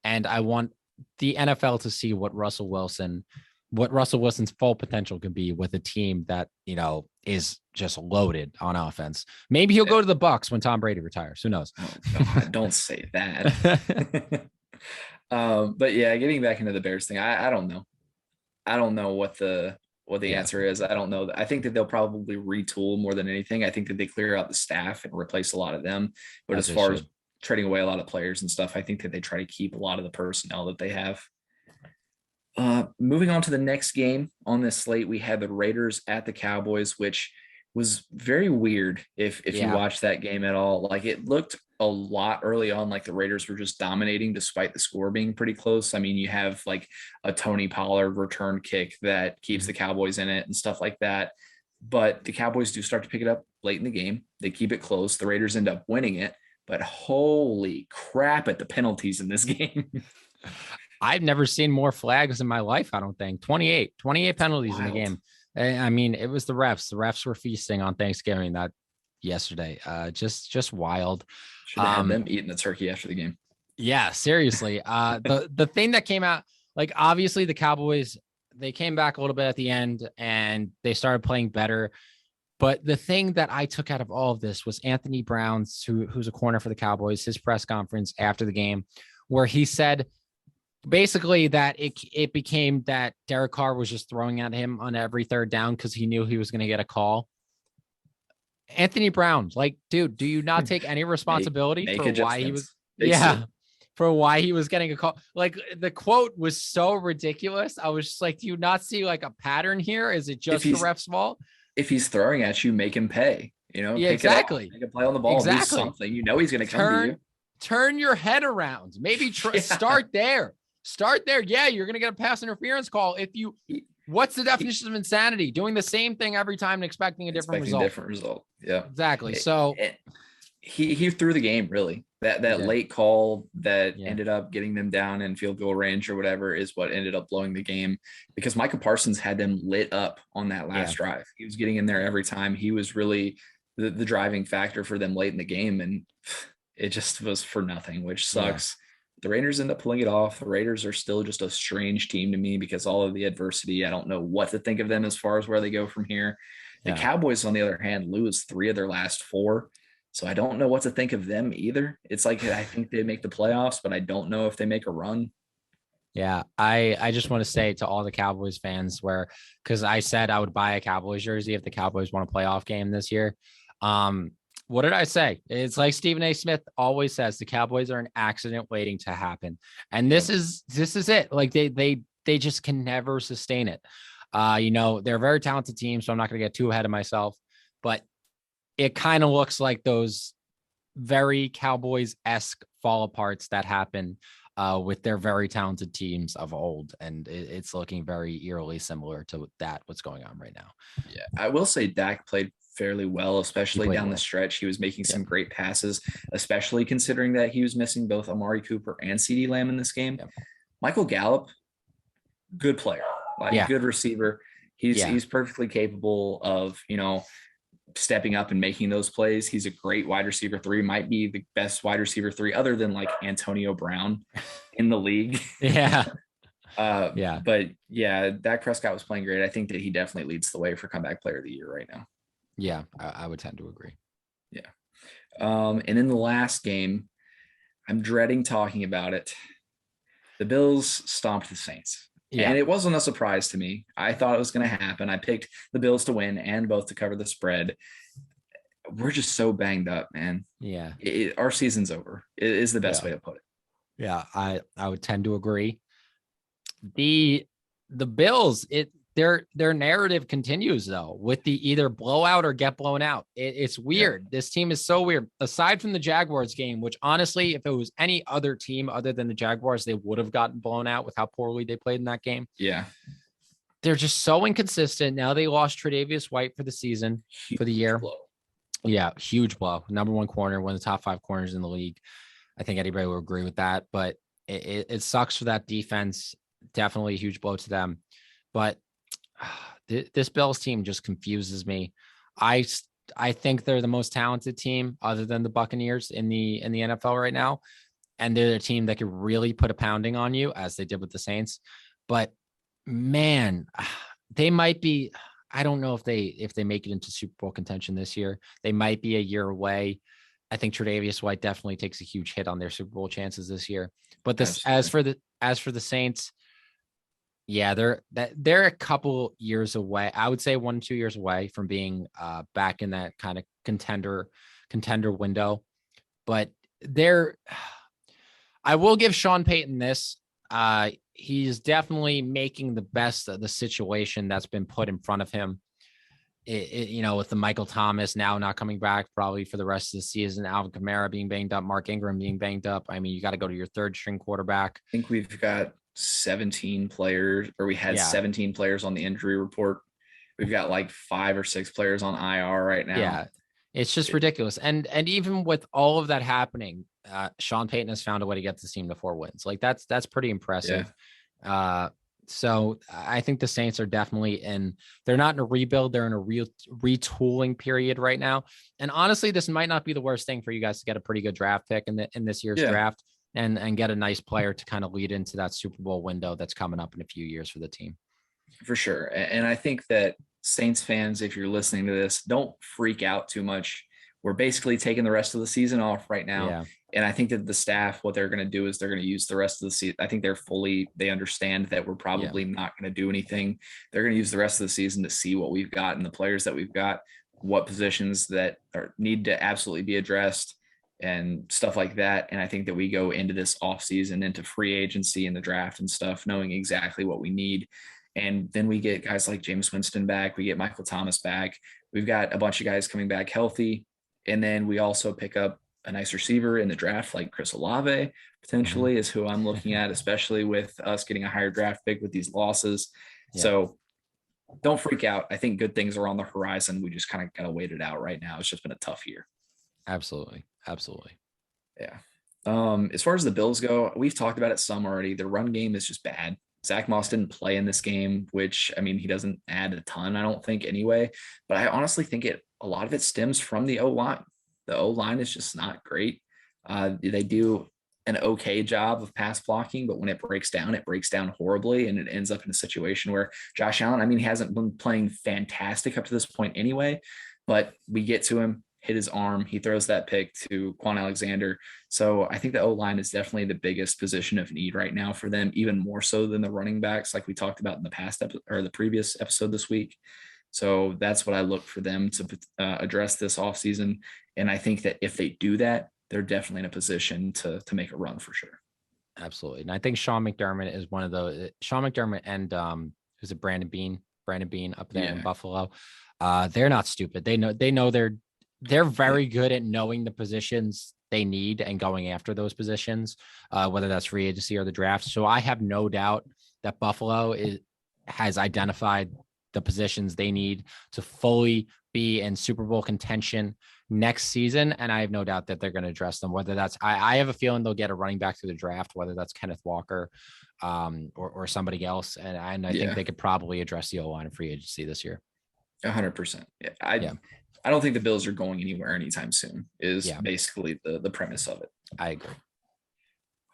And I want the NFL to see what Russell Wilson's full potential can be with a team that, is just loaded on offense. Maybe he'll go to the Bucs when Tom Brady retires. Who knows? Oh, God, don't say that. But yeah, getting back into the Bears thing, I don't know. I don't know what the answer is. I don't know. I think that they'll probably retool more than anything. I think that they clear out the staff and replace a lot of them. But as far as trading away a lot of players and stuff, I think that they try to keep a lot of the personnel that they have. Moving on to the next game on this slate, we had the Raiders at the Cowboys, which was very weird if you watched that game at all. Like, it looked a lot early on like the Raiders were just dominating despite the score being pretty close. I mean, you have like a Tony Pollard return kick that keeps the Cowboys in it and stuff like that. But the Cowboys do start to pick it up late in the game. They keep it close. The Raiders end up winning it. But holy crap at the penalties in this game. I've never seen more flags in my life, I don't think. 28 penalties in the game. I mean, it was the refs. The refs were feasting on Thanksgiving yesterday. Just wild. Should have had them eating the turkey after the game. Yeah, seriously. The thing that came out, like, obviously the Cowboys, they came back a little bit at the end and they started playing better. But the thing that I took out of all of this was Anthony Brown, who's a corner for the Cowboys, his press conference after the game, where he said basically that it became that Derek Carr was just throwing at him on every third down because he knew he was going to get a call. Anthony Brown, like, dude, do you not take any responsibility for why he was? For why he was getting a call? Like, the quote was so ridiculous. I was just like, do you not see like a pattern here? Is it just the ref's fault? If he's throwing at you, make him pay. Yeah, exactly. Make a play on the ball. Do something. You know he's going to come to you. Turn your head around. Maybe start there. Start there. Yeah, you're going to get a pass interference call. What's the definition of insanity? Doing the same thing every time and expecting a different result. Yeah, exactly. So he threw the game, really. That late call that ended up getting them down in field goal range or whatever is what ended up blowing the game, because Micah Parsons had them lit up on that last drive. He was getting in there every time. He was really the driving factor for them late in the game, and it just was for nothing, which sucks. The Raiders end up pulling it off. The Raiders are still just a strange team to me because all of the adversity, I don't know what to think of them as far as where they go from here. The Cowboys, on the other hand, lose 3 of their last 4. So I don't know what to think of them either. It's like, I think they make the playoffs, but I don't know if they make a run. Yeah, I just want to say to all the Cowboys fans, because I said I would buy a Cowboys jersey if the Cowboys won a playoff game this year. What did I say? It's like Stephen A. Smith always says, the Cowboys are an accident waiting to happen. And this is it. Like, they just can never sustain it. They're a very talented team, so I'm not going to get too ahead of myself, but it kind of looks like those very Cowboys-esque fall aparts that happen with their very talented teams of old. And it's looking very eerily similar to what's going on right now. Yeah, I will say Dak played fairly well, especially down the stretch. He was making some great passes, especially considering that he was missing both Amari Cooper and CeeDee Lamb in this game. Yeah. Michael Gallup, good player, good receiver. He's perfectly capable of, stepping up and making those plays. He's a great wide receiver 3, might be the best wide receiver 3 other than like Antonio Brown in the league. But Dak Prescott was playing great. I think that he definitely leads the way for comeback player of the year right now. Yeah, I would tend to agree. Yeah. And in the last game, I'm dreading talking about it. The Bills stomped the Saints. Yeah. And it wasn't a surprise to me. I thought it was going to happen. I picked the Bills to win and both to cover the spread. We're just so banged up, man. Yeah. Our season's over. It is the best way to put it. Yeah, I would tend to agree. The Bills, their narrative continues though with the either blowout or get blown out. It's weird. Yeah. This team is so weird. Aside from the Jaguars game, which honestly, if it was any other team other than the Jaguars, they would have gotten blown out with how poorly they played in that game. Yeah. They're just so inconsistent. Now they lost Tre'Davious White for the season, for the year. Blow. Yeah, huge blow. Number 1 corner, one of the top 5 corners in the league. I think anybody will agree with that, but it sucks for that defense. Definitely a huge blow to them. But this Bills team just confuses me. I I think they're the most talented team other than the Buccaneers in the NFL right now, and they're a team that could really put a pounding on you as they did with the Saints. But man, they might be. I don't know if they make it into Super Bowl contention this year. They might be a year away. I think Tre'Davious White definitely takes a huge hit on their Super Bowl chances this year. But this, as for the Saints, yeah, they're a couple years away. I would say 1-2 years away from being back in that kind of contender window. But I will give Sean Payton this. He's definitely making the best of the situation that's been put in front of him. With the Michael Thomas now not coming back probably for the rest of the season, Alvin Kamara being banged up, Mark Ingram being banged up. I mean, you got to go to your third string quarterback. I think we've got 17 players, or we had 17 players on the injury report. We've got like 5 or 6 players on IR right now. Yeah, it's just ridiculous. And even with all of that happening, Sean Payton has found a way to get this team to 4 wins. Like that's pretty impressive. Yeah. So I think the Saints are definitely they're not in a rebuild. They're in a real retooling period right now. And honestly, this might not be the worst thing for you guys to get a pretty good draft pick in this year's draft and get a nice player to kind of lead into that Super Bowl window that's coming up in a few years for the team. For sure. And I think that Saints fans, if you're listening to this, don't freak out too much. We're basically taking the rest of the season off right now. Yeah. And I think that the staff, what they're going to do is they're going to use the rest of the season. I think they understand that we're probably not going to do anything. They're going to use the rest of the season to see what we've got and the players that we've got, what positions that need to absolutely be addressed and stuff like that. And I think that we go into this offseason, into free agency and the draft and stuff, knowing exactly what we need. And then we get guys like Jameis Winston back. We get Michael Thomas back. We've got a bunch of guys coming back healthy. And then we also pick up a nice receiver in the draft, like Chris Olave potentially is who I'm looking at, especially with us getting a higher draft pick with these losses. Yeah. So don't freak out. I think good things are on the horizon. We just kind of got to wait it out right now. It's just been a tough year. Absolutely. Yeah. As far as the Bills go, we've talked about it some already. The run game is just bad. Zach Moss didn't play in this game, which, I mean, he doesn't add a ton, I don't think anyway, but I honestly think a lot of it stems from the O-line. The O-line is just not great. They do an okay job of pass blocking, but when it breaks down horribly, and it ends up in a situation where Josh Allen, I mean, he hasn't been playing fantastic up to this point anyway, but we get to him, hit his arm, he throws that pick to Quan Alexander. So I think the O-line is definitely the biggest position of need right now for them, even more so than the running backs, like we talked about in the past or the previous episode this week. So that's what I look for them to address this offseason. And I think that if they do that, they're definitely in a position to make a run for sure. Absolutely. And I think Sean McDermott is one of those. Sean McDermott and who's it, Brandon Beane up there in Buffalo. They're not stupid. They know they're very good at knowing the positions they need and going after those positions, whether that's free agency or the draft. So I have no doubt that Buffalo has identified the positions they need to fully be in Super Bowl contention next season. And I have no doubt that they're going to address them, whether that's, I have a feeling they'll get a running back through the draft, whether that's Kenneth Walker or somebody else. And I think they could probably address the O-line in free agency this year. 100%. I don't think the Bills are going anywhere anytime soon is basically the premise of it. I agree.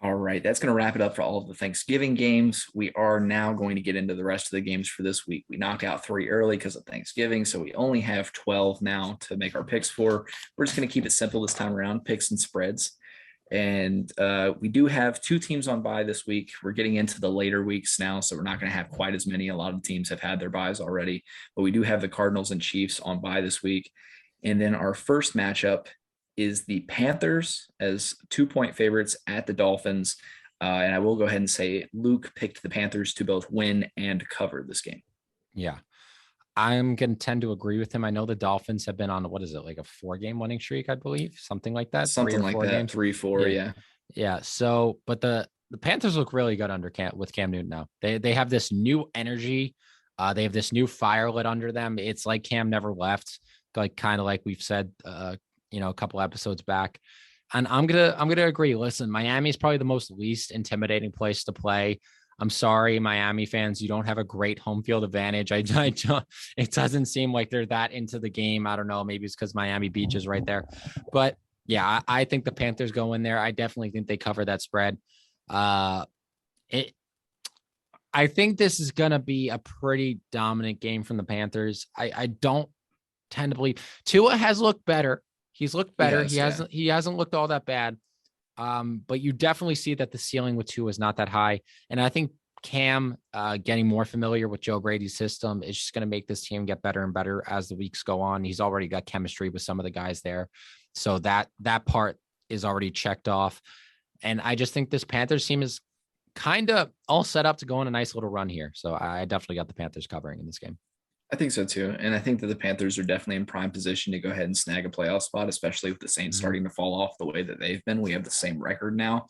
All right. That's going to wrap it up for all of the Thanksgiving games. We are now going to get into the rest of the games for this week. We knocked out 3 early because of Thanksgiving. So we only have 12 now to make our picks for. We're just going to keep it simple this time around, picks and spreads. And we do have 2 teams on bye this week. We're getting into the later weeks now, so we're not going to have quite as many. A lot of teams have had their byes already, but we do have the Cardinals and Chiefs on bye this week. And then our first matchup is the Panthers as 2-point favorites at the Dolphins. And I will go ahead and say Luke picked the Panthers to both win and cover this game. Yeah. I'm going to tend to agree with him. I know the Dolphins have been on, what is it, like a 4-game winning streak, I believe, something like that. Something like that, 3-4, yeah. Yeah. So, but the Panthers look really good with Cam Newton now. They have this new energy. They have this new fire lit under them. It's like Cam never left, like kind of like we've said, a couple episodes back. And I'm gonna agree. Listen, Miami is probably the least intimidating place to play. I'm sorry, Miami fans, you don't have a great home field advantage. I don't, it doesn't seem like they're that into the game. I don't know. Maybe it's because Miami Beach is right there. But yeah, I think the Panthers go in there. I definitely think they cover that spread. I think this is going to be a pretty dominant game from the Panthers. I don't tend to believe Tua has looked better. He's looked better. He hasn't looked all that bad. But you definitely see that the ceiling with Tua is not that high. And I think Cam getting more familiar with Joe Brady's system is just going to make this team get better and better as the weeks go on. He's already got chemistry with some of the guys there. So that part is already checked off. And I just think this Panthers team is kind of all set up to go on a nice little run here. So I definitely got the Panthers covering in this game. I think so too. And I think that the Panthers are definitely in prime position to go ahead and snag a playoff spot, especially with the Saints starting to fall off the way that they've been. We have the same record now.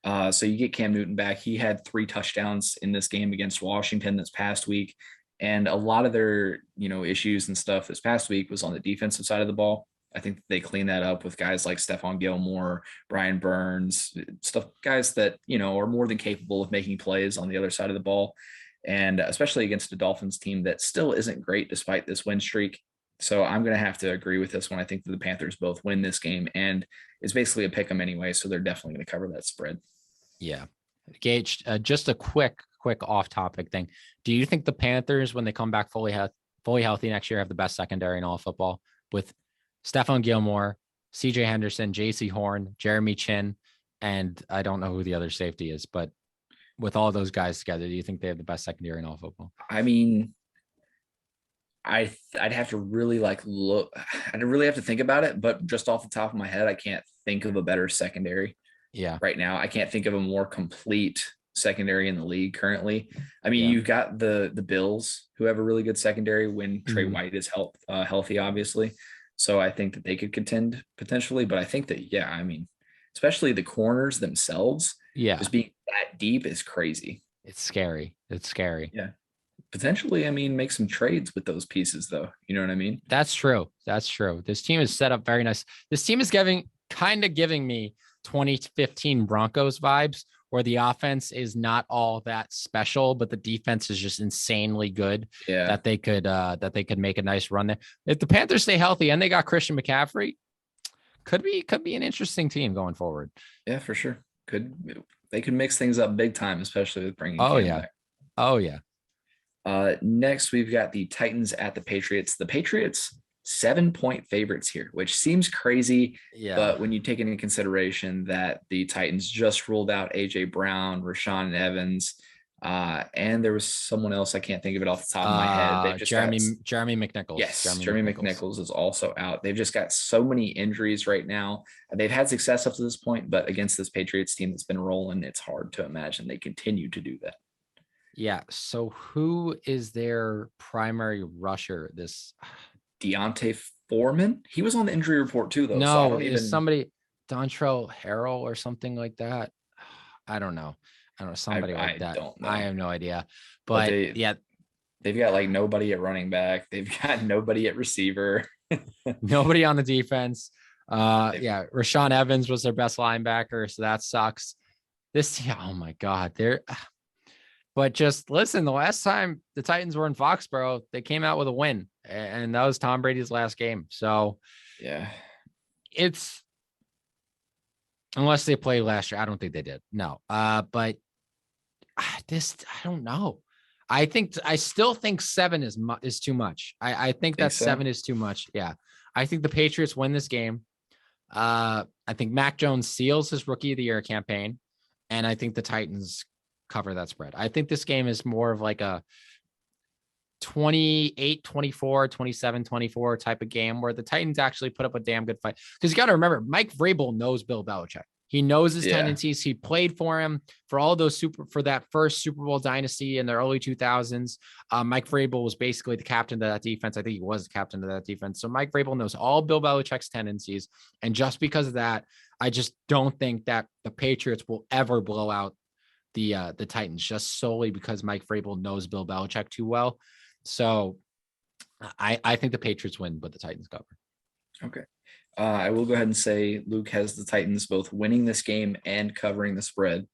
So you get Cam Newton back. He had 3 touchdowns in this game against Washington this past week. And a lot of their, issues and stuff this past week was on the defensive side of the ball. I think they cleaned that up with guys like Stephon Gilmore, Brian Burns, guys that, are more than capable of making plays on the other side of the ball. And especially against a Dolphins team that still isn't great despite this win streak. So I'm going to have to agree with this one. I think that the Panthers both win this game, and it's basically a pick 'em anyway. So they're definitely going to cover that spread. Yeah. Gage, just a quick off topic thing. Do you think the Panthers, when they come back fully healthy next year, have the best secondary in all of football with Stephon Gilmore, CJ Henderson, JC Horn, Jeremy Chin, and I don't know who the other safety is, but with all those guys together, do you think they have the best secondary in all football? I mean, I'd have to really look. I'd really have to think about it, but just off the top of my head, I can't think of a better secondary. Yeah. Right now, I can't think of a more complete secondary in the league currently. I mean, you've got the Bills who have a really good secondary when Trey White is healthy, obviously. So I think that they could contend potentially, but I think that, especially the corners themselves, just being that deep is crazy. It's scary. Yeah. Potentially, make some trades with those pieces though. You know what I mean? That's true. This team is set up very nice. This team is kind of giving me 2015 Broncos vibes, where the offense is not all that special, but the defense is just insanely good. Yeah. That they could make a nice run there. If the Panthers stay healthy and they got Christian McCaffrey, could be an interesting team going forward. Yeah, for sure. They could mix things up big time, especially with bringing. Oh yeah. Next we've got the Titans at the Patriots. The Patriots 7-point favorites here, which seems crazy. Yeah. But when you take into consideration that the Titans just ruled out AJ Brown, Rashaan Evans, and there was someone else, I can't think of it off the top of my head. Jeremy McNichols. Yes, Jeremy McNichols is also out. They've just got so many injuries right now. They've had success up to this point, but against this Patriots team that's been rolling, it's hard to imagine they continue to do that. Yeah. So who is their primary rusher? This Deontay Foreman. He was on the injury report too, though. No, is somebody Dontrell Harrell or something like that? I don't know. Somebody like that. I have no idea. But they've got nobody at running back. They've got nobody at receiver. Nobody on the defense. Rashaan Evans was their best linebacker, so that sucks. Oh my God. But just listen, the last time the Titans were in Foxborough, they came out with a win, and that was Tom Brady's last game. So it's, unless they played last year, I don't think they did. No. But I don't know. I still think 7 is too much. I think that 7 is too much. Yeah. I think the Patriots win this game. I think Mac Jones seals his rookie of the year campaign, and I think the Titans cover that spread. I think this game is more of like a 28-24, 27-24 type of game where the Titans actually put up a damn good fight. Because you got to remember, Mike Vrabel knows Bill Belichick. He knows his tendencies. He played for him for all those for that first Super Bowl dynasty in the early 2000s. Mike Vrabel was basically the captain of that defense. I think he was the captain of that defense. So Mike Vrabel knows all Bill Belichick's tendencies. And just because of that, I just don't think that the Patriots will ever blow out the Titans, just solely because Mike Vrabel knows Bill Belichick too well. So I think the Patriots win, but the Titans cover. Okay. I will go ahead and say Luke has the Titans both winning this game and covering the spread.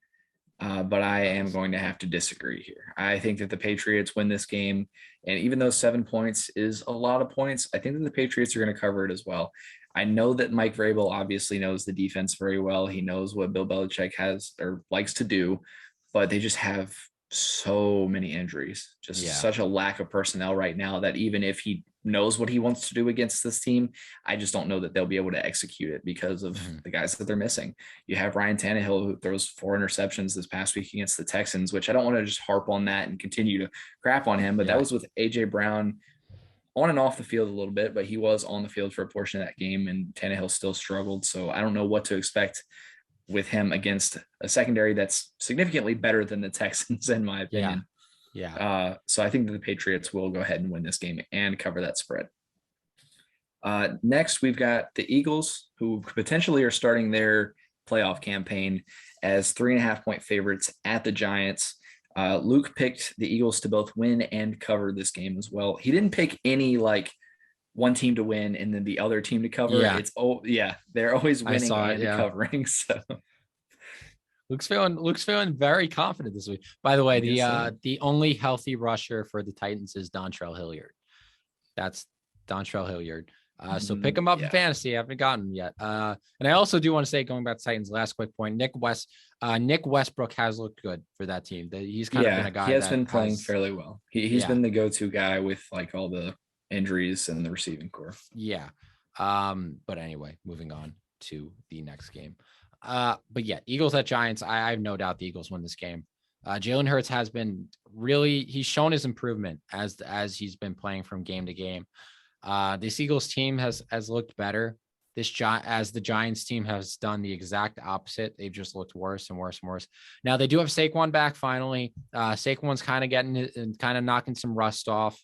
But I am going to have to disagree here. I think that the Patriots win this game. And even though 7 points is a lot of points, I think that the Patriots are going to cover it as well. I know that Mike Vrabel obviously knows the defense very well. He knows what Bill Belichick has or likes to do, but they just have so many injuries, just such a lack of personnel right now that even if he knows what he wants to do against this team, I just don't know that they'll be able to execute it because of the guys that they're missing. You have Ryan Tannehill, who throws 4 interceptions this past week against the Texans, which I don't want to just harp on that and continue to crap on him, but that was with A.J. Brown on and off the field a little bit, but he was on the field for a portion of that game, and Tannehill still struggled. So I don't know what to expect with him against a secondary that's significantly better than the Texans, in my opinion. So I think that the Patriots will go ahead and win this game and cover that spread. Next, we've got the Eagles, who potentially are starting their playoff campaign as 3.5-point favorites at the Giants. Luke picked the Eagles to both win and cover this game as well. He didn't pick any like one team to win and then the other team to cover. They're always winning and covering. So Luke's feeling very confident this week. By the way, the only healthy rusher for the Titans is Dontrell Hilliard. That's Dontrell Hilliard. So pick him up in fantasy. I haven't gotten him yet. And I also do want to say, going back to Titans, last quick point, Nick Westbrook has looked good for that team. He's kind of been a guy. He has been playing fairly well. He's been the go-to guy with like all the injuries and the receiving core. But anyway, moving on to the next game. But yeah, Eagles at Giants. I have no doubt the Eagles win this game. Jalen Hurts has been he's shown his improvement as he's been playing from game to game. This Eagles team has looked better. As the Giants team has done the exact opposite. They've just looked worse and worse and worse. Now they do have Saquon back finally. Saquon's kind of knocking some rust off.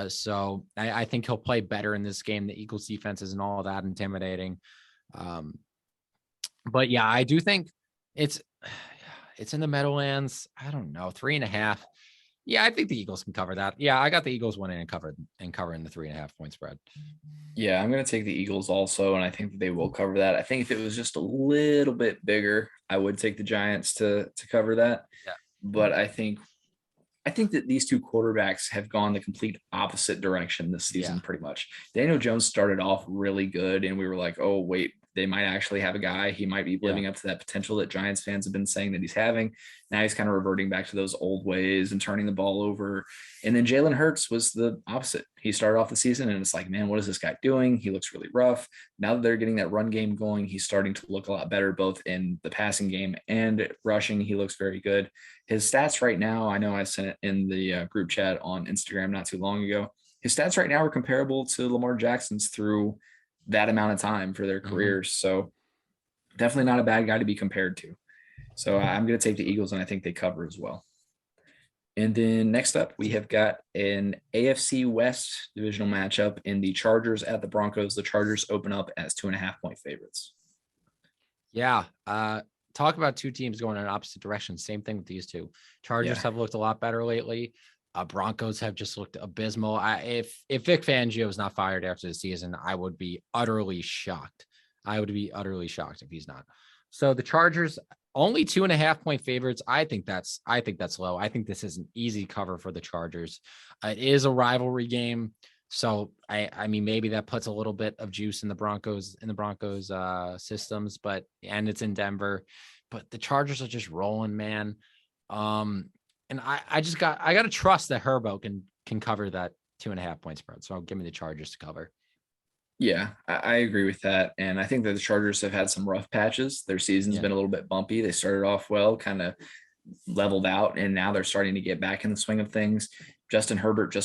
So I think he'll play better in this game. The Eagles defense isn't all that intimidating. But yeah, I do think it's in the Meadowlands. I don't know, 3.5. Yeah, I think the Eagles can cover that. Yeah, I got the Eagles winning and covering the 3.5-point spread. Yeah, I'm going to take the Eagles also, and I think that they will cover that. I think if it was just a little bit bigger, I would take the Giants to cover that. Yeah. But I think that these two quarterbacks have gone the complete opposite direction this season, pretty much. Daniel Jones started off really good, and we were like, oh, wait, they might actually have a guy. He might be living up to that potential that Giants fans have been saying that he's having. Now he's kind of reverting back to those old ways and turning the ball over. And then Jalen Hurts was the opposite. He started off the season and it's like, man, what is this guy doing? He looks really rough. Now that they're getting that run game going, he's starting to look a lot better, both in the passing game and rushing. He looks very good. His stats right now, I know I sent it in the group chat on Instagram not too long ago. His stats right now are comparable to Lamar Jackson's through that amount of time for their careers. So definitely not a bad guy to be compared to. So I'm going to take the Eagles, and I think they cover as well. And then next up, we have got an AFC West divisional matchup in the Chargers at the Broncos. The Chargers open up as 2.5-point favorites. Yeah. Talk about two teams going in opposite directions. Same thing with these two. Chargers have looked a lot better lately. Broncos have just looked abysmal. If Vic Fangio is not fired after the season, I would be utterly shocked. I would be utterly shocked if he's not. So the Chargers only 2.5-point favorites. I think that's low. I think this is an easy cover for the Chargers. It is a rivalry game. So I mean, maybe that puts a little bit of juice in the Broncos systems, and it's in Denver, but the Chargers are just rolling, man. And I got to trust that Herbo can cover that 2.5-point spread. So give me the Chargers to cover. Yeah, I agree with that. And I think that the Chargers have had some rough patches. Their season's been a little bit bumpy. They started off well, kind of leveled out, and now they're starting to get back in the swing of things. Justin Herbert,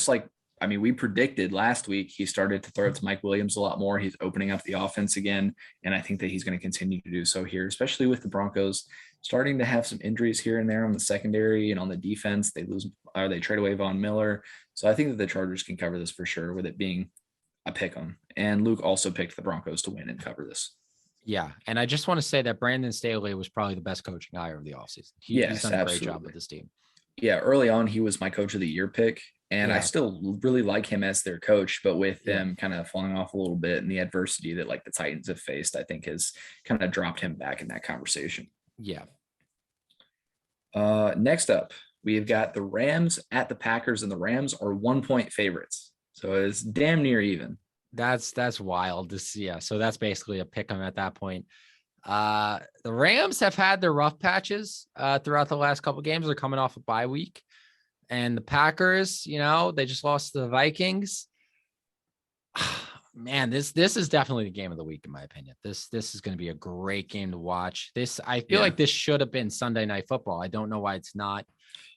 we predicted last week, he started to throw it to Mike Williams a lot more. He's opening up the offense again, and I think that he's going to continue to do so here, especially with the Broncos starting to have some injuries here and there on the secondary and on the defense. They trade away Von Miller. So I think that the Chargers can cover this for sure, with it being a pick 'em. And Luke also picked the Broncos to win and cover this. Yeah. And I just want to say that Brandon Staley was probably the best coaching hire of the offseason. He's done a great job with this team. Yeah. Early on, he was my coach of the year pick. And I still really like him as their coach, but with them kind of falling off a little bit and the adversity that like the Titans have faced, I think has kind of dropped him back in that conversation. Yeah. Next up, we've got the Rams at the Packers, and the Rams are 1-point favorites. So it's damn near even. That's wild to see. Yeah. So that's basically a pick 'em at that point. The Rams have had their rough patches throughout the last couple of games. They're coming off a bye week. And the Packers, they just lost to the Vikings. Man, this is definitely the game of the week, in my opinion. This is going to be a great game to watch. I feel like this should have been Sunday Night Football. I don't know why it's not.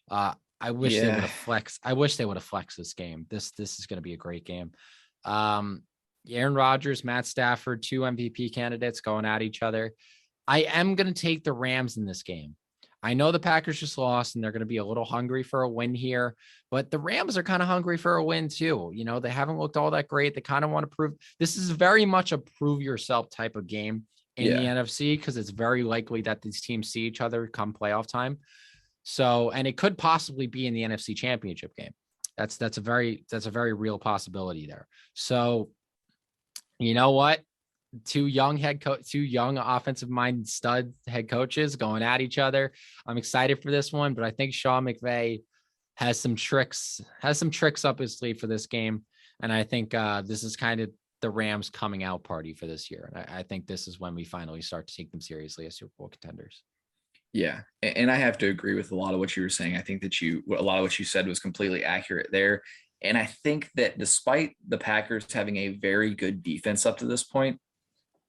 I wish they would have flexed. I wish they would have flexed this game. This is going to be a great game. Aaron Rodgers, Matt Stafford, 2 MVP candidates going at each other. I am going to take the Rams in this game. I know the Packers just lost and they're going to be a little hungry for a win here, but the Rams are kind of hungry for a win too. They haven't looked all that great. They kind of want to prove this is very much a prove yourself type of game in the NFC, because it's very likely that these teams see each other come playoff time. So, and it could possibly be in the NFC Championship game. That's a very real possibility there. So, you know what? Two young offensive minded stud head coaches going at each other. I'm excited for this one, but I think Sean McVay has some tricks up his sleeve for this game. And I think this is kind of the Rams coming out party for this year. And I think this is when we finally start to take them seriously as Super Bowl contenders. Yeah. And I have to agree with a lot of what you were saying. I think that a lot of what you said was completely accurate there. And I think that despite the Packers having a very good defense up to this point,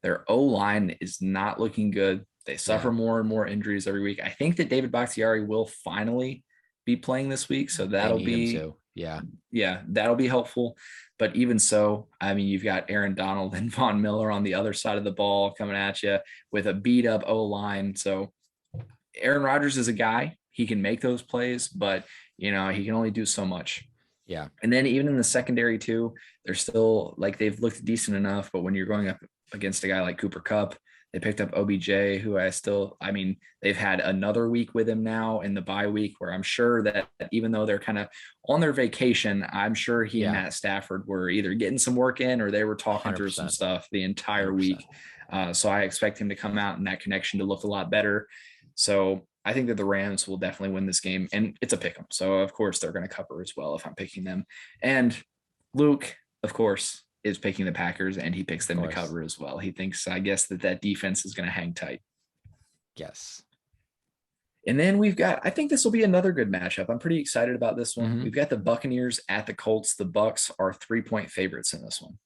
their O-line is not looking good. They suffer more and more injuries every week. I think that David Bakhtiari will finally be playing this week. So that'll be, that'll be helpful. But even so, I mean, you've got Aaron Donald and Von Miller on the other side of the ball coming at you with a beat up O-line. So Aaron Rodgers is a guy, he can make those plays, but he can only do so much. Yeah. And then even in the secondary too, they're still like, they've looked decent enough, but when you're going up against a guy like Cooper Kupp, they picked up OBJ, who they've had another week with him now in the bye week, where I'm sure that even though they're kind of on their vacation, I'm sure he and Matt Stafford were either getting some work in or they were talking 100%. Through some stuff the entire 100%. Week. So I expect him to come out and that connection to look a lot better. So I think that the Rams will definitely win this game, and it's a pick 'em. So of course they're going to cover as well if I'm picking them. And Luke, of course, is picking the Packers, and he picks them to cover as well. He thinks, I guess, that defense is going to hang tight. Yes. And then I think this will be another good matchup. I'm pretty excited about this one. Mm-hmm. We've got the Buccaneers at the Colts. The Bucs are 3-point favorites in this one.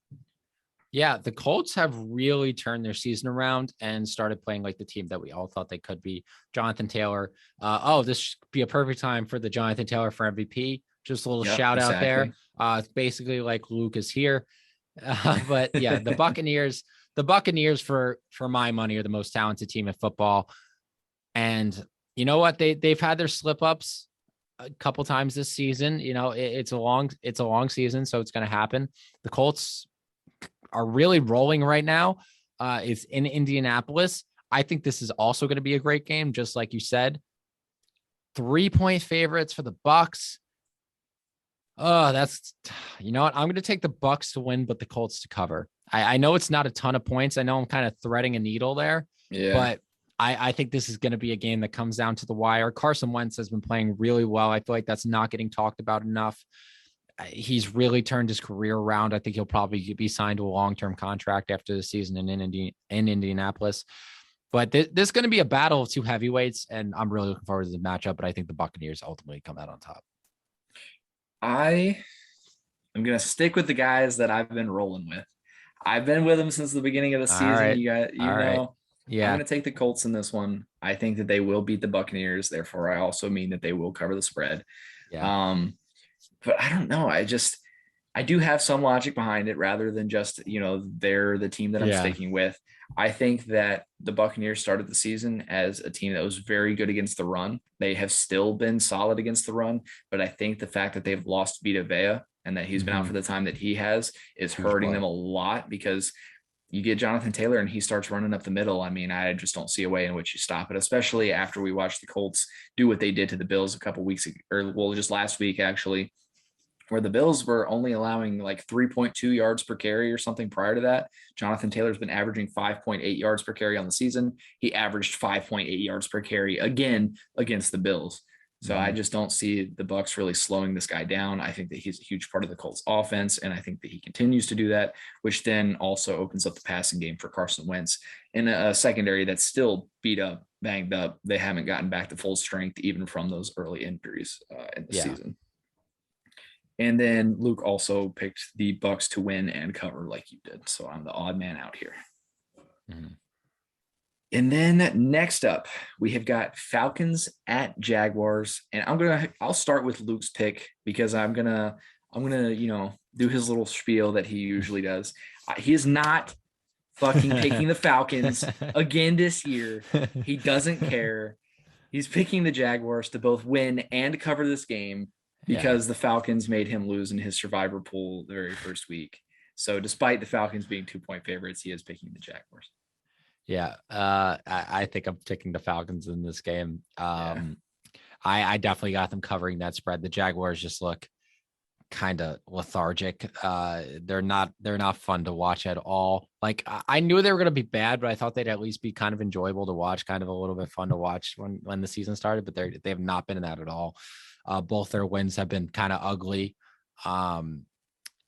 Yeah, the Colts have really turned their season around and started playing like the team that we all thought they could be. Jonathan Taylor. This should be a perfect time for the Jonathan Taylor for MVP. Just a little shout out there. It's basically like Luke is here. But yeah, the Buccaneers for my money are the most talented team in football. And you know what? They've had their slip ups a couple times this season. It's a long season, so it's going to happen. The Colts are really rolling right now. It's in Indianapolis. I think this is also going to be a great game, just like you said. 3-point favorites for the Bucs. That's, you know what? I'm going to take the Bucs to win, but the Colts to cover. I know it's not a ton of points. I know I'm kind of threading a needle there, but I think this is going to be a game that comes down to the wire. Carson Wentz has been playing really well. I feel like that's not getting talked about enough. He's really turned his career around. I think he'll probably be signed to a long-term contract after the season in Indianapolis. But this is going to be a battle of two heavyweights, and I'm really looking forward to the matchup, but I think the Buccaneers ultimately come out on top. I am going to stick with the guys that I've been rolling with. I've been with them since the beginning of the season. Right. You know. Right. Yeah. I'm going to take the Colts in this one. I think that they will beat the Buccaneers. Therefore, I also mean that they will cover the spread. Yeah. But I don't know. I do have some logic behind it rather than just, they're the team that I'm sticking with. I think that the Buccaneers started the season as a team that was very good against the run. They have still been solid against the run, but I think the fact that they've lost Vita Vea and that he's been out for the time that he has is hurting them a lot, because you get Jonathan Taylor and he starts running up the middle. I mean, I just don't see a way in which you stop it, especially after we watched the Colts do what they did to the Bills a couple weeks ago, just last week, actually. where the Bills were only allowing like 3.2 yards per carry or something prior to that. Jonathan Taylor's been averaging 5.8 yards per carry on the season. He averaged 5.8 yards per carry again against the Bills. So I just don't see the Bucs really slowing this guy down. I think that he's a huge part of the Colts offense, and I think that he continues to do that, which then also opens up the passing game for Carson Wentz in a secondary that's still beat up, banged up. They haven't gotten back to full strength even from those early injuries in the season. And then Luke also picked the Bucs to win and cover like you did. So I'm the odd man out here. And then next up, we have got Falcons at Jaguars. And I'll start with Luke's pick because I'm gonna, do his little spiel that he usually does. He is not fucking picking the Falcons again this year. He doesn't care. He's picking the Jaguars to both win and cover this game, because the Falcons made him lose in his survivor pool the very first week. So despite the Falcons being 2-point favorites, he is picking the Jaguars. Yeah. I think I'm taking the Falcons in this game. I definitely got them covering that spread. The Jaguars just look kind of lethargic. They're not fun to watch at all. Like, I knew they were going to be bad, but I thought they'd at least be kind of enjoyable to watch, kind of a little bit fun to watch when the season started, but they have not been that at all. Both their wins have been kind of ugly. And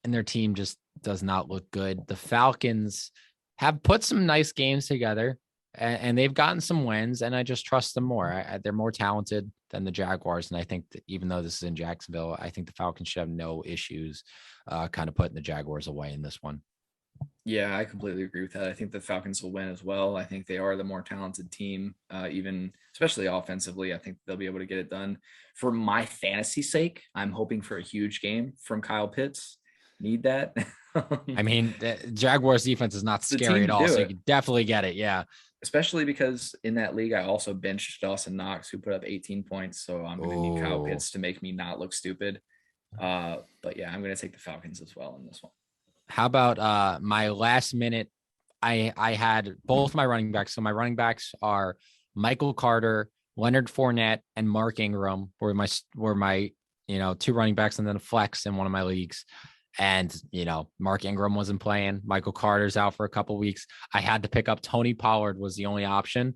their team just does not look good. The Falcons have put some nice games together, and they've gotten some wins, and I just trust them more. They're more talented than the Jaguars. And I think that even though this is in Jacksonville, I think the Falcons should have no issues kind of putting the Jaguars away in this one. Yeah, I completely agree with that. I think the Falcons will win as well. I think they are the more talented team, even especially offensively. I think they'll be able to get it done. For my fantasy sake, I'm hoping for a huge game from Kyle Pitts. Need that. I mean, the Jaguars defense is not scary at all, so you can definitely get it. Yeah. Especially because in that league, I also benched Dawson Knox, who put up 18 points. So I'm going to need Kyle Pitts to make me not look stupid. But yeah, I'm going to take the Falcons as well in this one. How about my last minute? I had both my running backs. So my running backs are Michael Carter, Leonard Fournette, and Mark Ingram were my two running backs, and then a flex in one of my leagues. And, Mark Ingram wasn't playing. Michael Carter's out for a couple of weeks. I had to pick up Tony Pollard was the only option.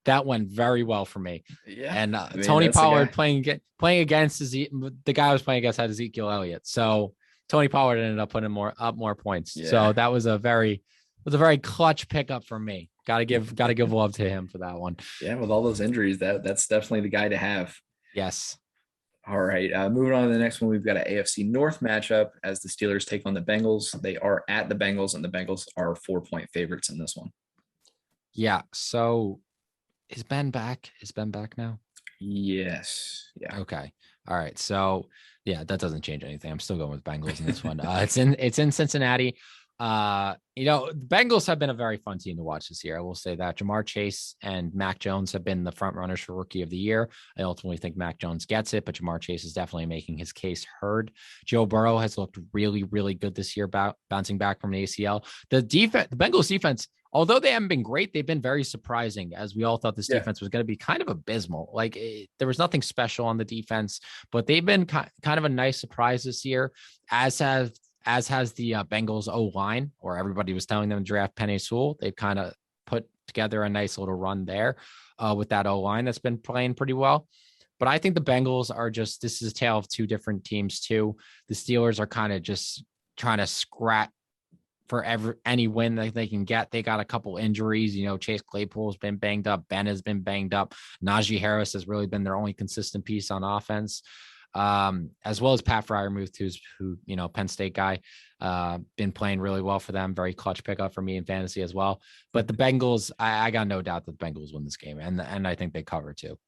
That went very well for me. Yeah. And Tony Pollard playing against the guy I was playing against had Ezekiel Elliott. So Tony Pollard ended up putting more points. Yeah. So that was a very clutch pickup for me. Got to give love to him for that one. Yeah. With all those injuries, that's definitely the guy to have. Yes. All right, moving on to the next one, we've got an AFC North matchup as the Steelers take on the Bengals. They are at the Bengals, and the Bengals are 4-point favorites in this one. Yeah, so is Ben back? Is Ben back now? Yes. Yeah. Okay. All right. So, yeah, that doesn't change anything. I'm still going with Bengals in this one. It's in Cincinnati. The Bengals have been a very fun team to watch this year. I will say that Jamar Chase and Mac Jones have been the front runners for Rookie of the Year. I ultimately think Mac Jones gets it, but Jamar Chase is definitely making his case heard. Joe Burrow has looked really, really good this year, bouncing back from an ACL. The Bengals defense, although they haven't been great, they've been very surprising, as we all thought this defense was going to be kind of abysmal. Like, there was nothing special on the defense, but they've been kind of a nice surprise this year, as has the Bengals O-line, or everybody was telling them to draft Penei Sewell. They've kind of put together a nice little run there with that O-line that's been playing pretty well. But I think the Bengals are this is a tale of two different teams too. The Steelers are kind of just trying to scrap for any win that they can get. They got a couple injuries. Chase Claypool's been banged up. Ben has been banged up. Najee Harris has really been their only consistent piece on offense. As well as Pat Freiermuth, who Penn State guy, been playing really well for them. Very clutch pickup for me in fantasy as well. But the Bengals, I got no doubt that the Bengals win this game, and I think they cover too.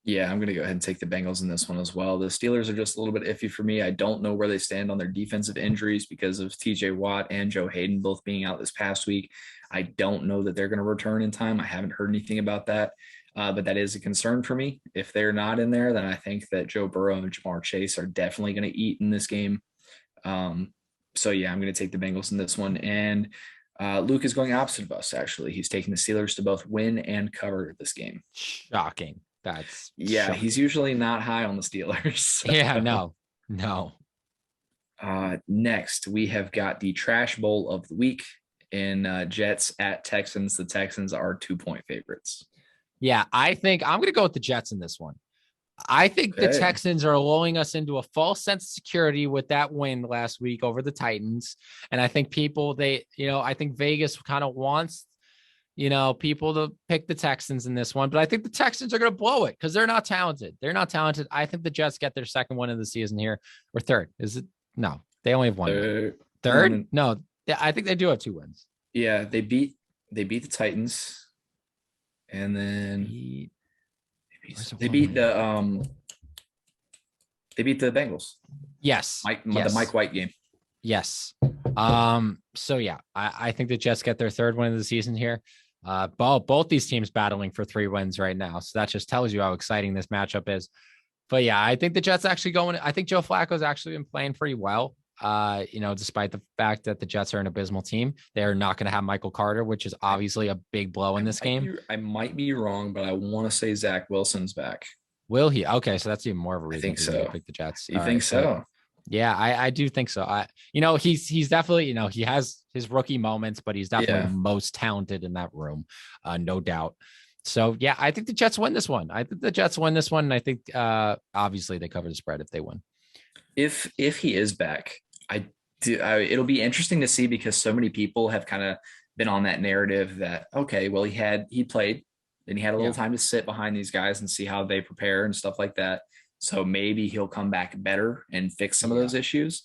Yeah, I'm going to go ahead and take the Bengals in this one as well. The Steelers are just a little bit iffy for me. I don't know where they stand on their defensive injuries because of TJ Watt and Joe Hayden both being out this past week. I don't know that they're going to return in time. I haven't heard anything about that. But that is a concern for me. If they're not in there, then I think that Joe Burrow and Jamar Chase are definitely going to eat in this game. So yeah, I'm going to take the Bengals in this one. And Luke is going opposite of us, actually. He's taking the Steelers to both win and cover this game. Shocking. Shocking. He's usually not high on the Steelers. So. Yeah, no. Next, we have got the trash bowl of the week in Jets at Texans. The Texans are 2-point favorites. Yeah, I think I'm going to go with the Jets in this one. I think the Okay. Texans are lulling us into a false sense of security with that win last week over the Titans. And I think I think Vegas kind of wants, people to pick the Texans in this one. But I think the Texans are going to blow it because they're not talented. They're not talented. I think the Jets get their second one of the season here, or third. Is it? No, they only have one win. Third? No, I think they do have 2 wins. Yeah, they beat the Titans, and then they beat the Bengals. Yes. The Mike White game. Yes. So yeah, I think the Jets get their 3rd win of the season here. Both these teams battling for 3 wins right now. So that just tells you how exciting this matchup is. But yeah, I think the Jets actually I think Joe Flacco's actually been playing pretty well. Despite the fact that the Jets are an abysmal team, they're not going to have Michael Carter, which is obviously a big blow in this game. I might be wrong, but I want to say Zach Wilson's back. Will he? Okay, so that's even more of a reason. I think so. To pick the Jets. You think so? Yeah, I do think so. He's definitely, he has his rookie moments, but he's definitely the most talented in that room, no doubt. So yeah, I think the Jets win this one. And I think obviously they cover the spread if they win. If he is back, it'll be interesting to see because so many people have kind of been on that narrative that, okay, well, he played, then he had a little time to sit behind these guys and see how they prepare and stuff like that. So maybe he'll come back better and fix some of those issues.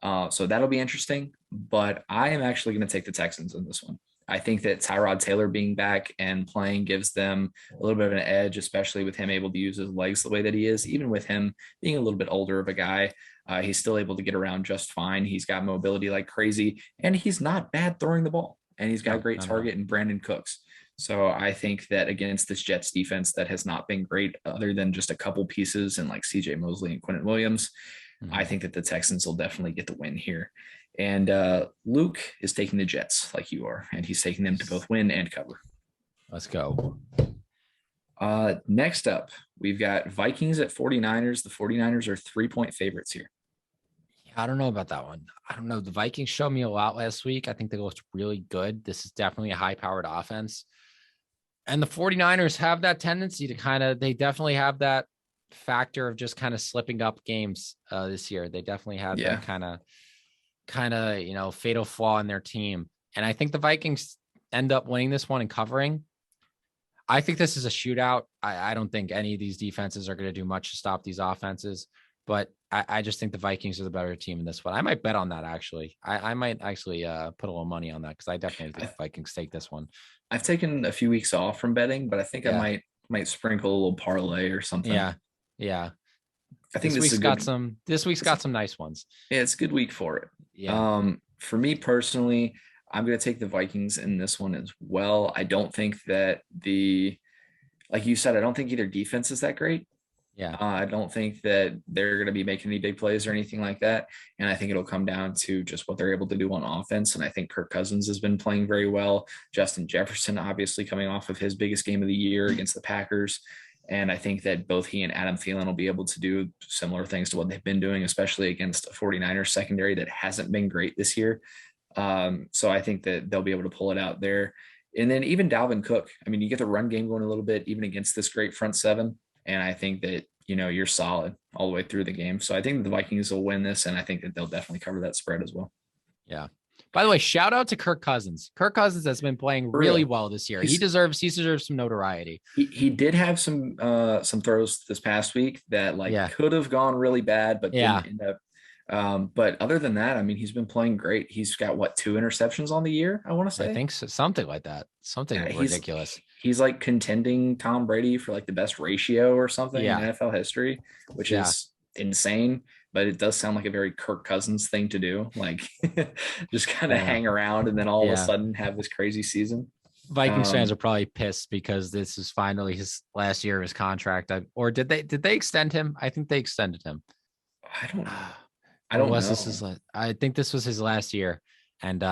So that'll be interesting, but I am actually going to take the Texans in this one. I think that Tyrod Taylor being back and playing gives them a little bit of an edge, especially with him able to use his legs the way that he is. Even with him being a little bit older of a guy, he's still able to get around just fine. He's got mobility like crazy, and he's not bad throwing the ball. And he's got a great target in Brandon Cooks. So I think that against this Jets defense that has not been great other than just a couple pieces and like CJ Mosley and Quentin Williams, I think that the Texans will definitely get the win here. And Luke is taking the Jets like you are, and he's taking them to both win and cover. Let's go. Next up, we've got Vikings at 49ers. The 49ers are 3-point favorites here. I don't know about that one. I don't know. The Vikings showed me a lot last week. I think they looked really good. This is definitely a high-powered offense. And the 49ers have that tendency to they definitely have that factor of just kind of slipping up games this year. They definitely have that kind of fatal flaw in their team. And I think the Vikings end up winning this one and covering. I think this is a shootout. I don't think any of these defenses are going to do much to stop these offenses, but I just think the Vikings are the better team in this one. I might bet on that, actually. I might actually put a little money on that because I definitely think the Vikings take this one. I've taken a few weeks off from betting, but I think I might sprinkle a little parlay or something. Yeah. I think this week's got some nice ones. Yeah, it's a good week for it. Yeah. For me personally, I'm going to take the Vikings in this one as well. I don't think that like you said, I don't think either defense is that great. Yeah. I don't think that they're going to be making any big plays or anything like that. And I think it'll come down to just what they're able to do on offense. And I think Kirk Cousins has been playing very well. Justin Jefferson, obviously coming off of his biggest game of the year against the Packers. And I think that both he and Adam Thielen will be able to do similar things to what they've been doing, especially against a 49ers secondary that hasn't been great this year. So I think that they'll be able to pull it out there. And then even Dalvin Cook, I mean, you get the run game going a little bit, even against this great front seven. And I think that, you're solid all the way through the game. So I think the Vikings will win this, and I think that they'll definitely cover that spread as well. Yeah. By the way, shout out to Kirk Cousins. Kirk Cousins has been playing really well this year. He deserves some notoriety. He did have some throws this past week that could have gone really bad, but didn't end up. But other than that, I mean, he's been playing great. He's got 2 interceptions on the year, I want to say. I think so, something like that. Something ridiculous. He's like contending Tom Brady for like the best ratio or something in NFL history, which is insane. But it does sound like a very Kirk Cousins thing to do, like just kind of hang around and then all of a sudden have this crazy season. Vikings fans are probably pissed because this is finally his last year of his contract. Or did they extend him? I think they extended him. I don't know. I think this was his last year, and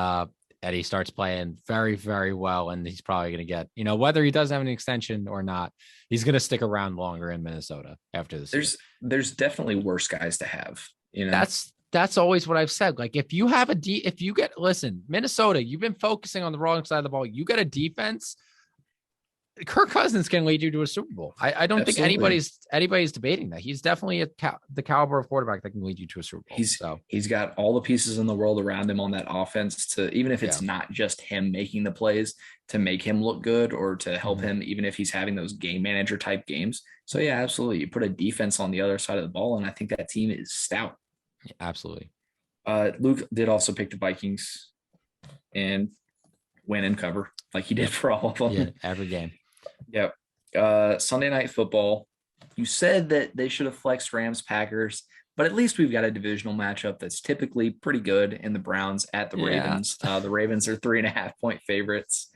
Eddie starts playing very, very well, and he's probably going to get, whether he does have an extension or not, he's going to stick around longer in Minnesota after this. There's definitely worse guys to have. that's always what I've said. Like if you have listen, Minnesota, you've been focusing on the wrong side of the ball. You get a defense. Kirk Cousins can lead you to a Super Bowl. I don't think anybody's debating that. He's definitely the caliber of quarterback that can lead you to a Super Bowl. He's got all the pieces in the world around him on that offense to, even if it's not just him making the plays, to make him look good or to help him, even if he's having those game manager type games. So yeah, absolutely. You put a defense on the other side of the ball, and I think that team is stout. Yeah, absolutely. Luke did also pick the Vikings and win and cover like he did for all of them. Yeah, every game. Yep. Sunday Night Football. You said that they should have flexed Rams Packers, but at least we've got a divisional matchup that's typically pretty good in the Browns at the Ravens. The Ravens are 3.5-point favorites.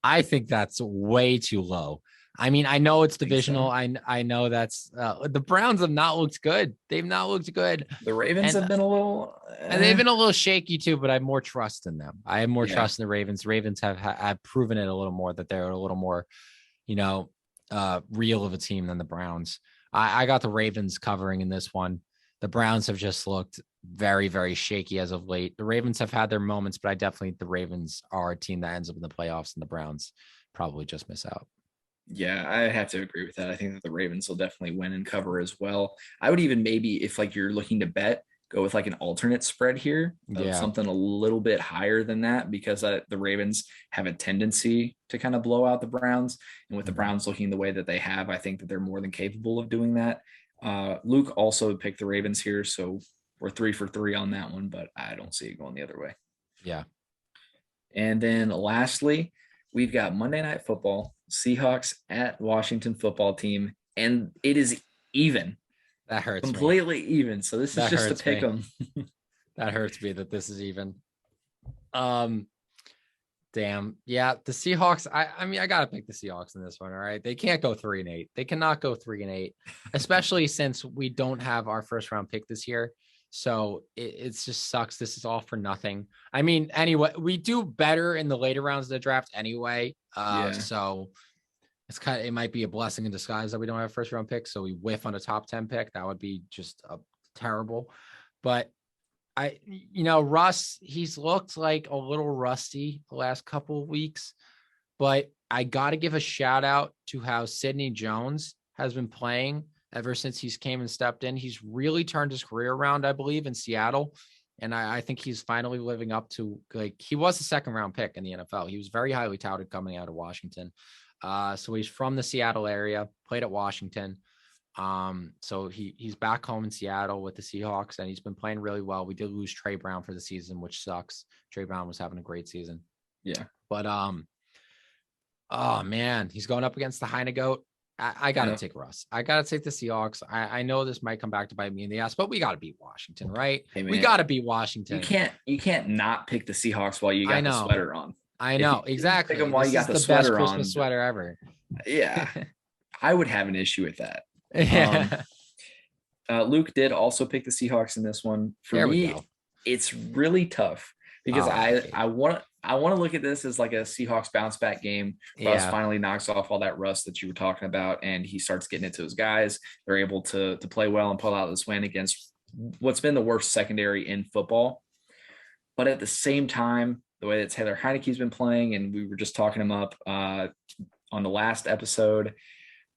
I think that's way too low. I mean, I know it's divisional. I know that's the Browns have not looked good. They've not looked good. The Ravens have been a little, and they've been a little shaky too. But I have more trust in them. I have more trust in the Ravens. Ravens have proven it a little more that they're a little more, real of a team than the Browns. I got the Ravens covering in this one. The Browns have just looked very, very shaky as of late. The Ravens have had their moments, but I definitely think the Ravens are a team that ends up in the playoffs, and the Browns probably just miss out. Yeah, I have to agree with that. I think that the Ravens will definitely win and cover as well. I would even maybe, if like you're looking to bet, go with like an alternate spread here, something a little bit higher than that, because the Ravens have a tendency to kind of blow out the Browns. And with the Browns looking the way that they have, I think that they're more than capable of doing that. Luke also picked the Ravens here, so we're 3 for 3 on that one, but I don't see it going the other way. Yeah. And then lastly, we've got Monday Night Football, Seahawks at Washington Football Team, and it is even. That hurts completely me. Even. So this is just to pick them. That hurts me that this is even. Damn. Yeah, the Seahawks. I mean, I gotta pick the Seahawks in this one. All right, they can't go 3-8. They cannot go 3-8, especially since we don't have our first round pick this year. So it just sucks. This is all for nothing. I mean, anyway, we do better in the later rounds of the draft anyway. So it might be a blessing in disguise that we don't have a first round pick. So we whiff on a top 10 pick. That would be just terrible. But Russ, he's looked like a little rusty the last couple of weeks, but I got to give a shout out to how Sidney Jones has been playing ever since he's came and stepped in. He's really turned his career around, I believe, in Seattle. And I think he's finally living up to, like, he was a second round pick in the NFL. He was very highly touted coming out of Washington. So he's from the Seattle area, played at Washington. So he's back home in Seattle with the Seahawks, and he's been playing really well. We did lose Trey Brown for the season, which sucks. Trey Brown was having a great season. Yeah. But, oh man, he's going up against the Heinegoat. I got to take Russ. I got to take the Seahawks. I know this might come back to bite me in the ass, but we got to beat Washington, right? Hey, we got to beat Washington. You can't not pick the Seahawks while you got the sweater on. I know, exactly. Pick them while you got the sweater on. Best Christmas sweater ever. Yeah. I would have an issue with that. Yeah. Luke did also pick the Seahawks in this one. For me, it's really tough because I want to look at this as like a Seahawks bounce back game. Russ finally knocks off all that rust that you were talking about, and he starts getting it to his guys. They're able to play well and pull out this win against what's been the worst secondary in football. But at the same time, the way that Taylor Heineke's been playing, and we were just talking him up on the last episode,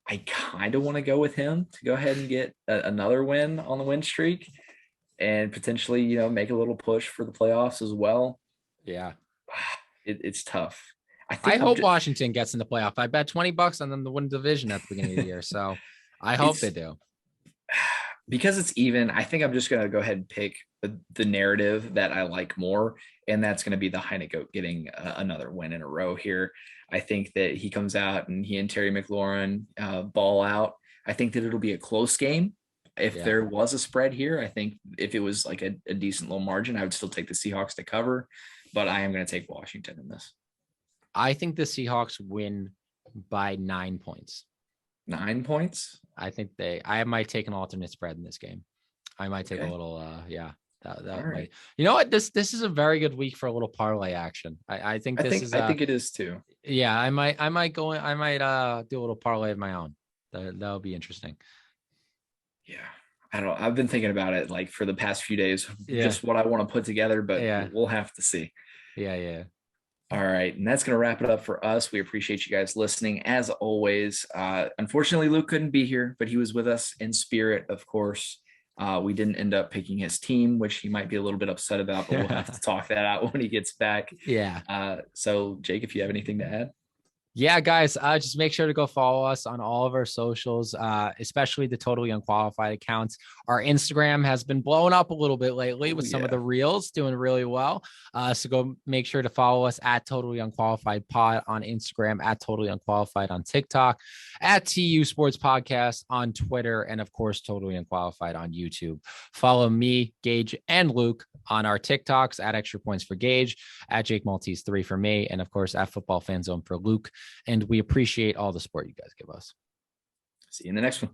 I kind of want to go with him to go ahead and get another win on the win streak and potentially, make a little push for the playoffs as well. Yeah. It's tough. I hope Washington gets in the playoff. I bet $20 on them to win the division at the beginning of the year. So I hope they do. Because it's even, I think I'm just going to go ahead and pick the narrative that I like more, and that's going to be the Heinegoat getting another win in a row here. I think that he comes out and he and Terry McLaurin ball out. I think that it'll be a close game. If there was a spread here, I think if it was like a decent little margin, I would still take the Seahawks to cover, but I am going to take Washington in this. I think the Seahawks win by 9 points. 9 points? I might take an alternate spread in this game. I might take a little, that right. might, you know what? This is a very good week for a little parlay action. I think it is too. Yeah. I might do a little parlay of my own. That'll be interesting. Yeah. I don't know. I've been thinking about it like for the past few days, Yeah. just what I want to put together, but Yeah. we'll have to see. Yeah. All right. And that's going to wrap it up for us. We appreciate you guys listening as always. Unfortunately, Luke couldn't be here, but he was with us in spirit, of course. We didn't end up picking his team, which he might be a little bit upset about, but we'll have to talk that out when he gets back. Yeah. So Jake, if you have anything to add. Yeah, guys, just make sure to go follow us on all of our socials, especially the Totally Unqualified accounts. Our Instagram has been blowing up a little bit lately with some of the reels doing really well. So go make sure to follow us at Totally Unqualified Pod on Instagram, at Totally Unqualified on TikTok, at TU Sports Podcast on Twitter, and of course, Totally Unqualified on YouTube. Follow me, Gage, and Luke on our TikToks at Extra Points for Gage, at Jake Maltese 3 for me, and of course, at Football Fan Zone for Luke. And we appreciate all the support you guys give us. See you in the next one.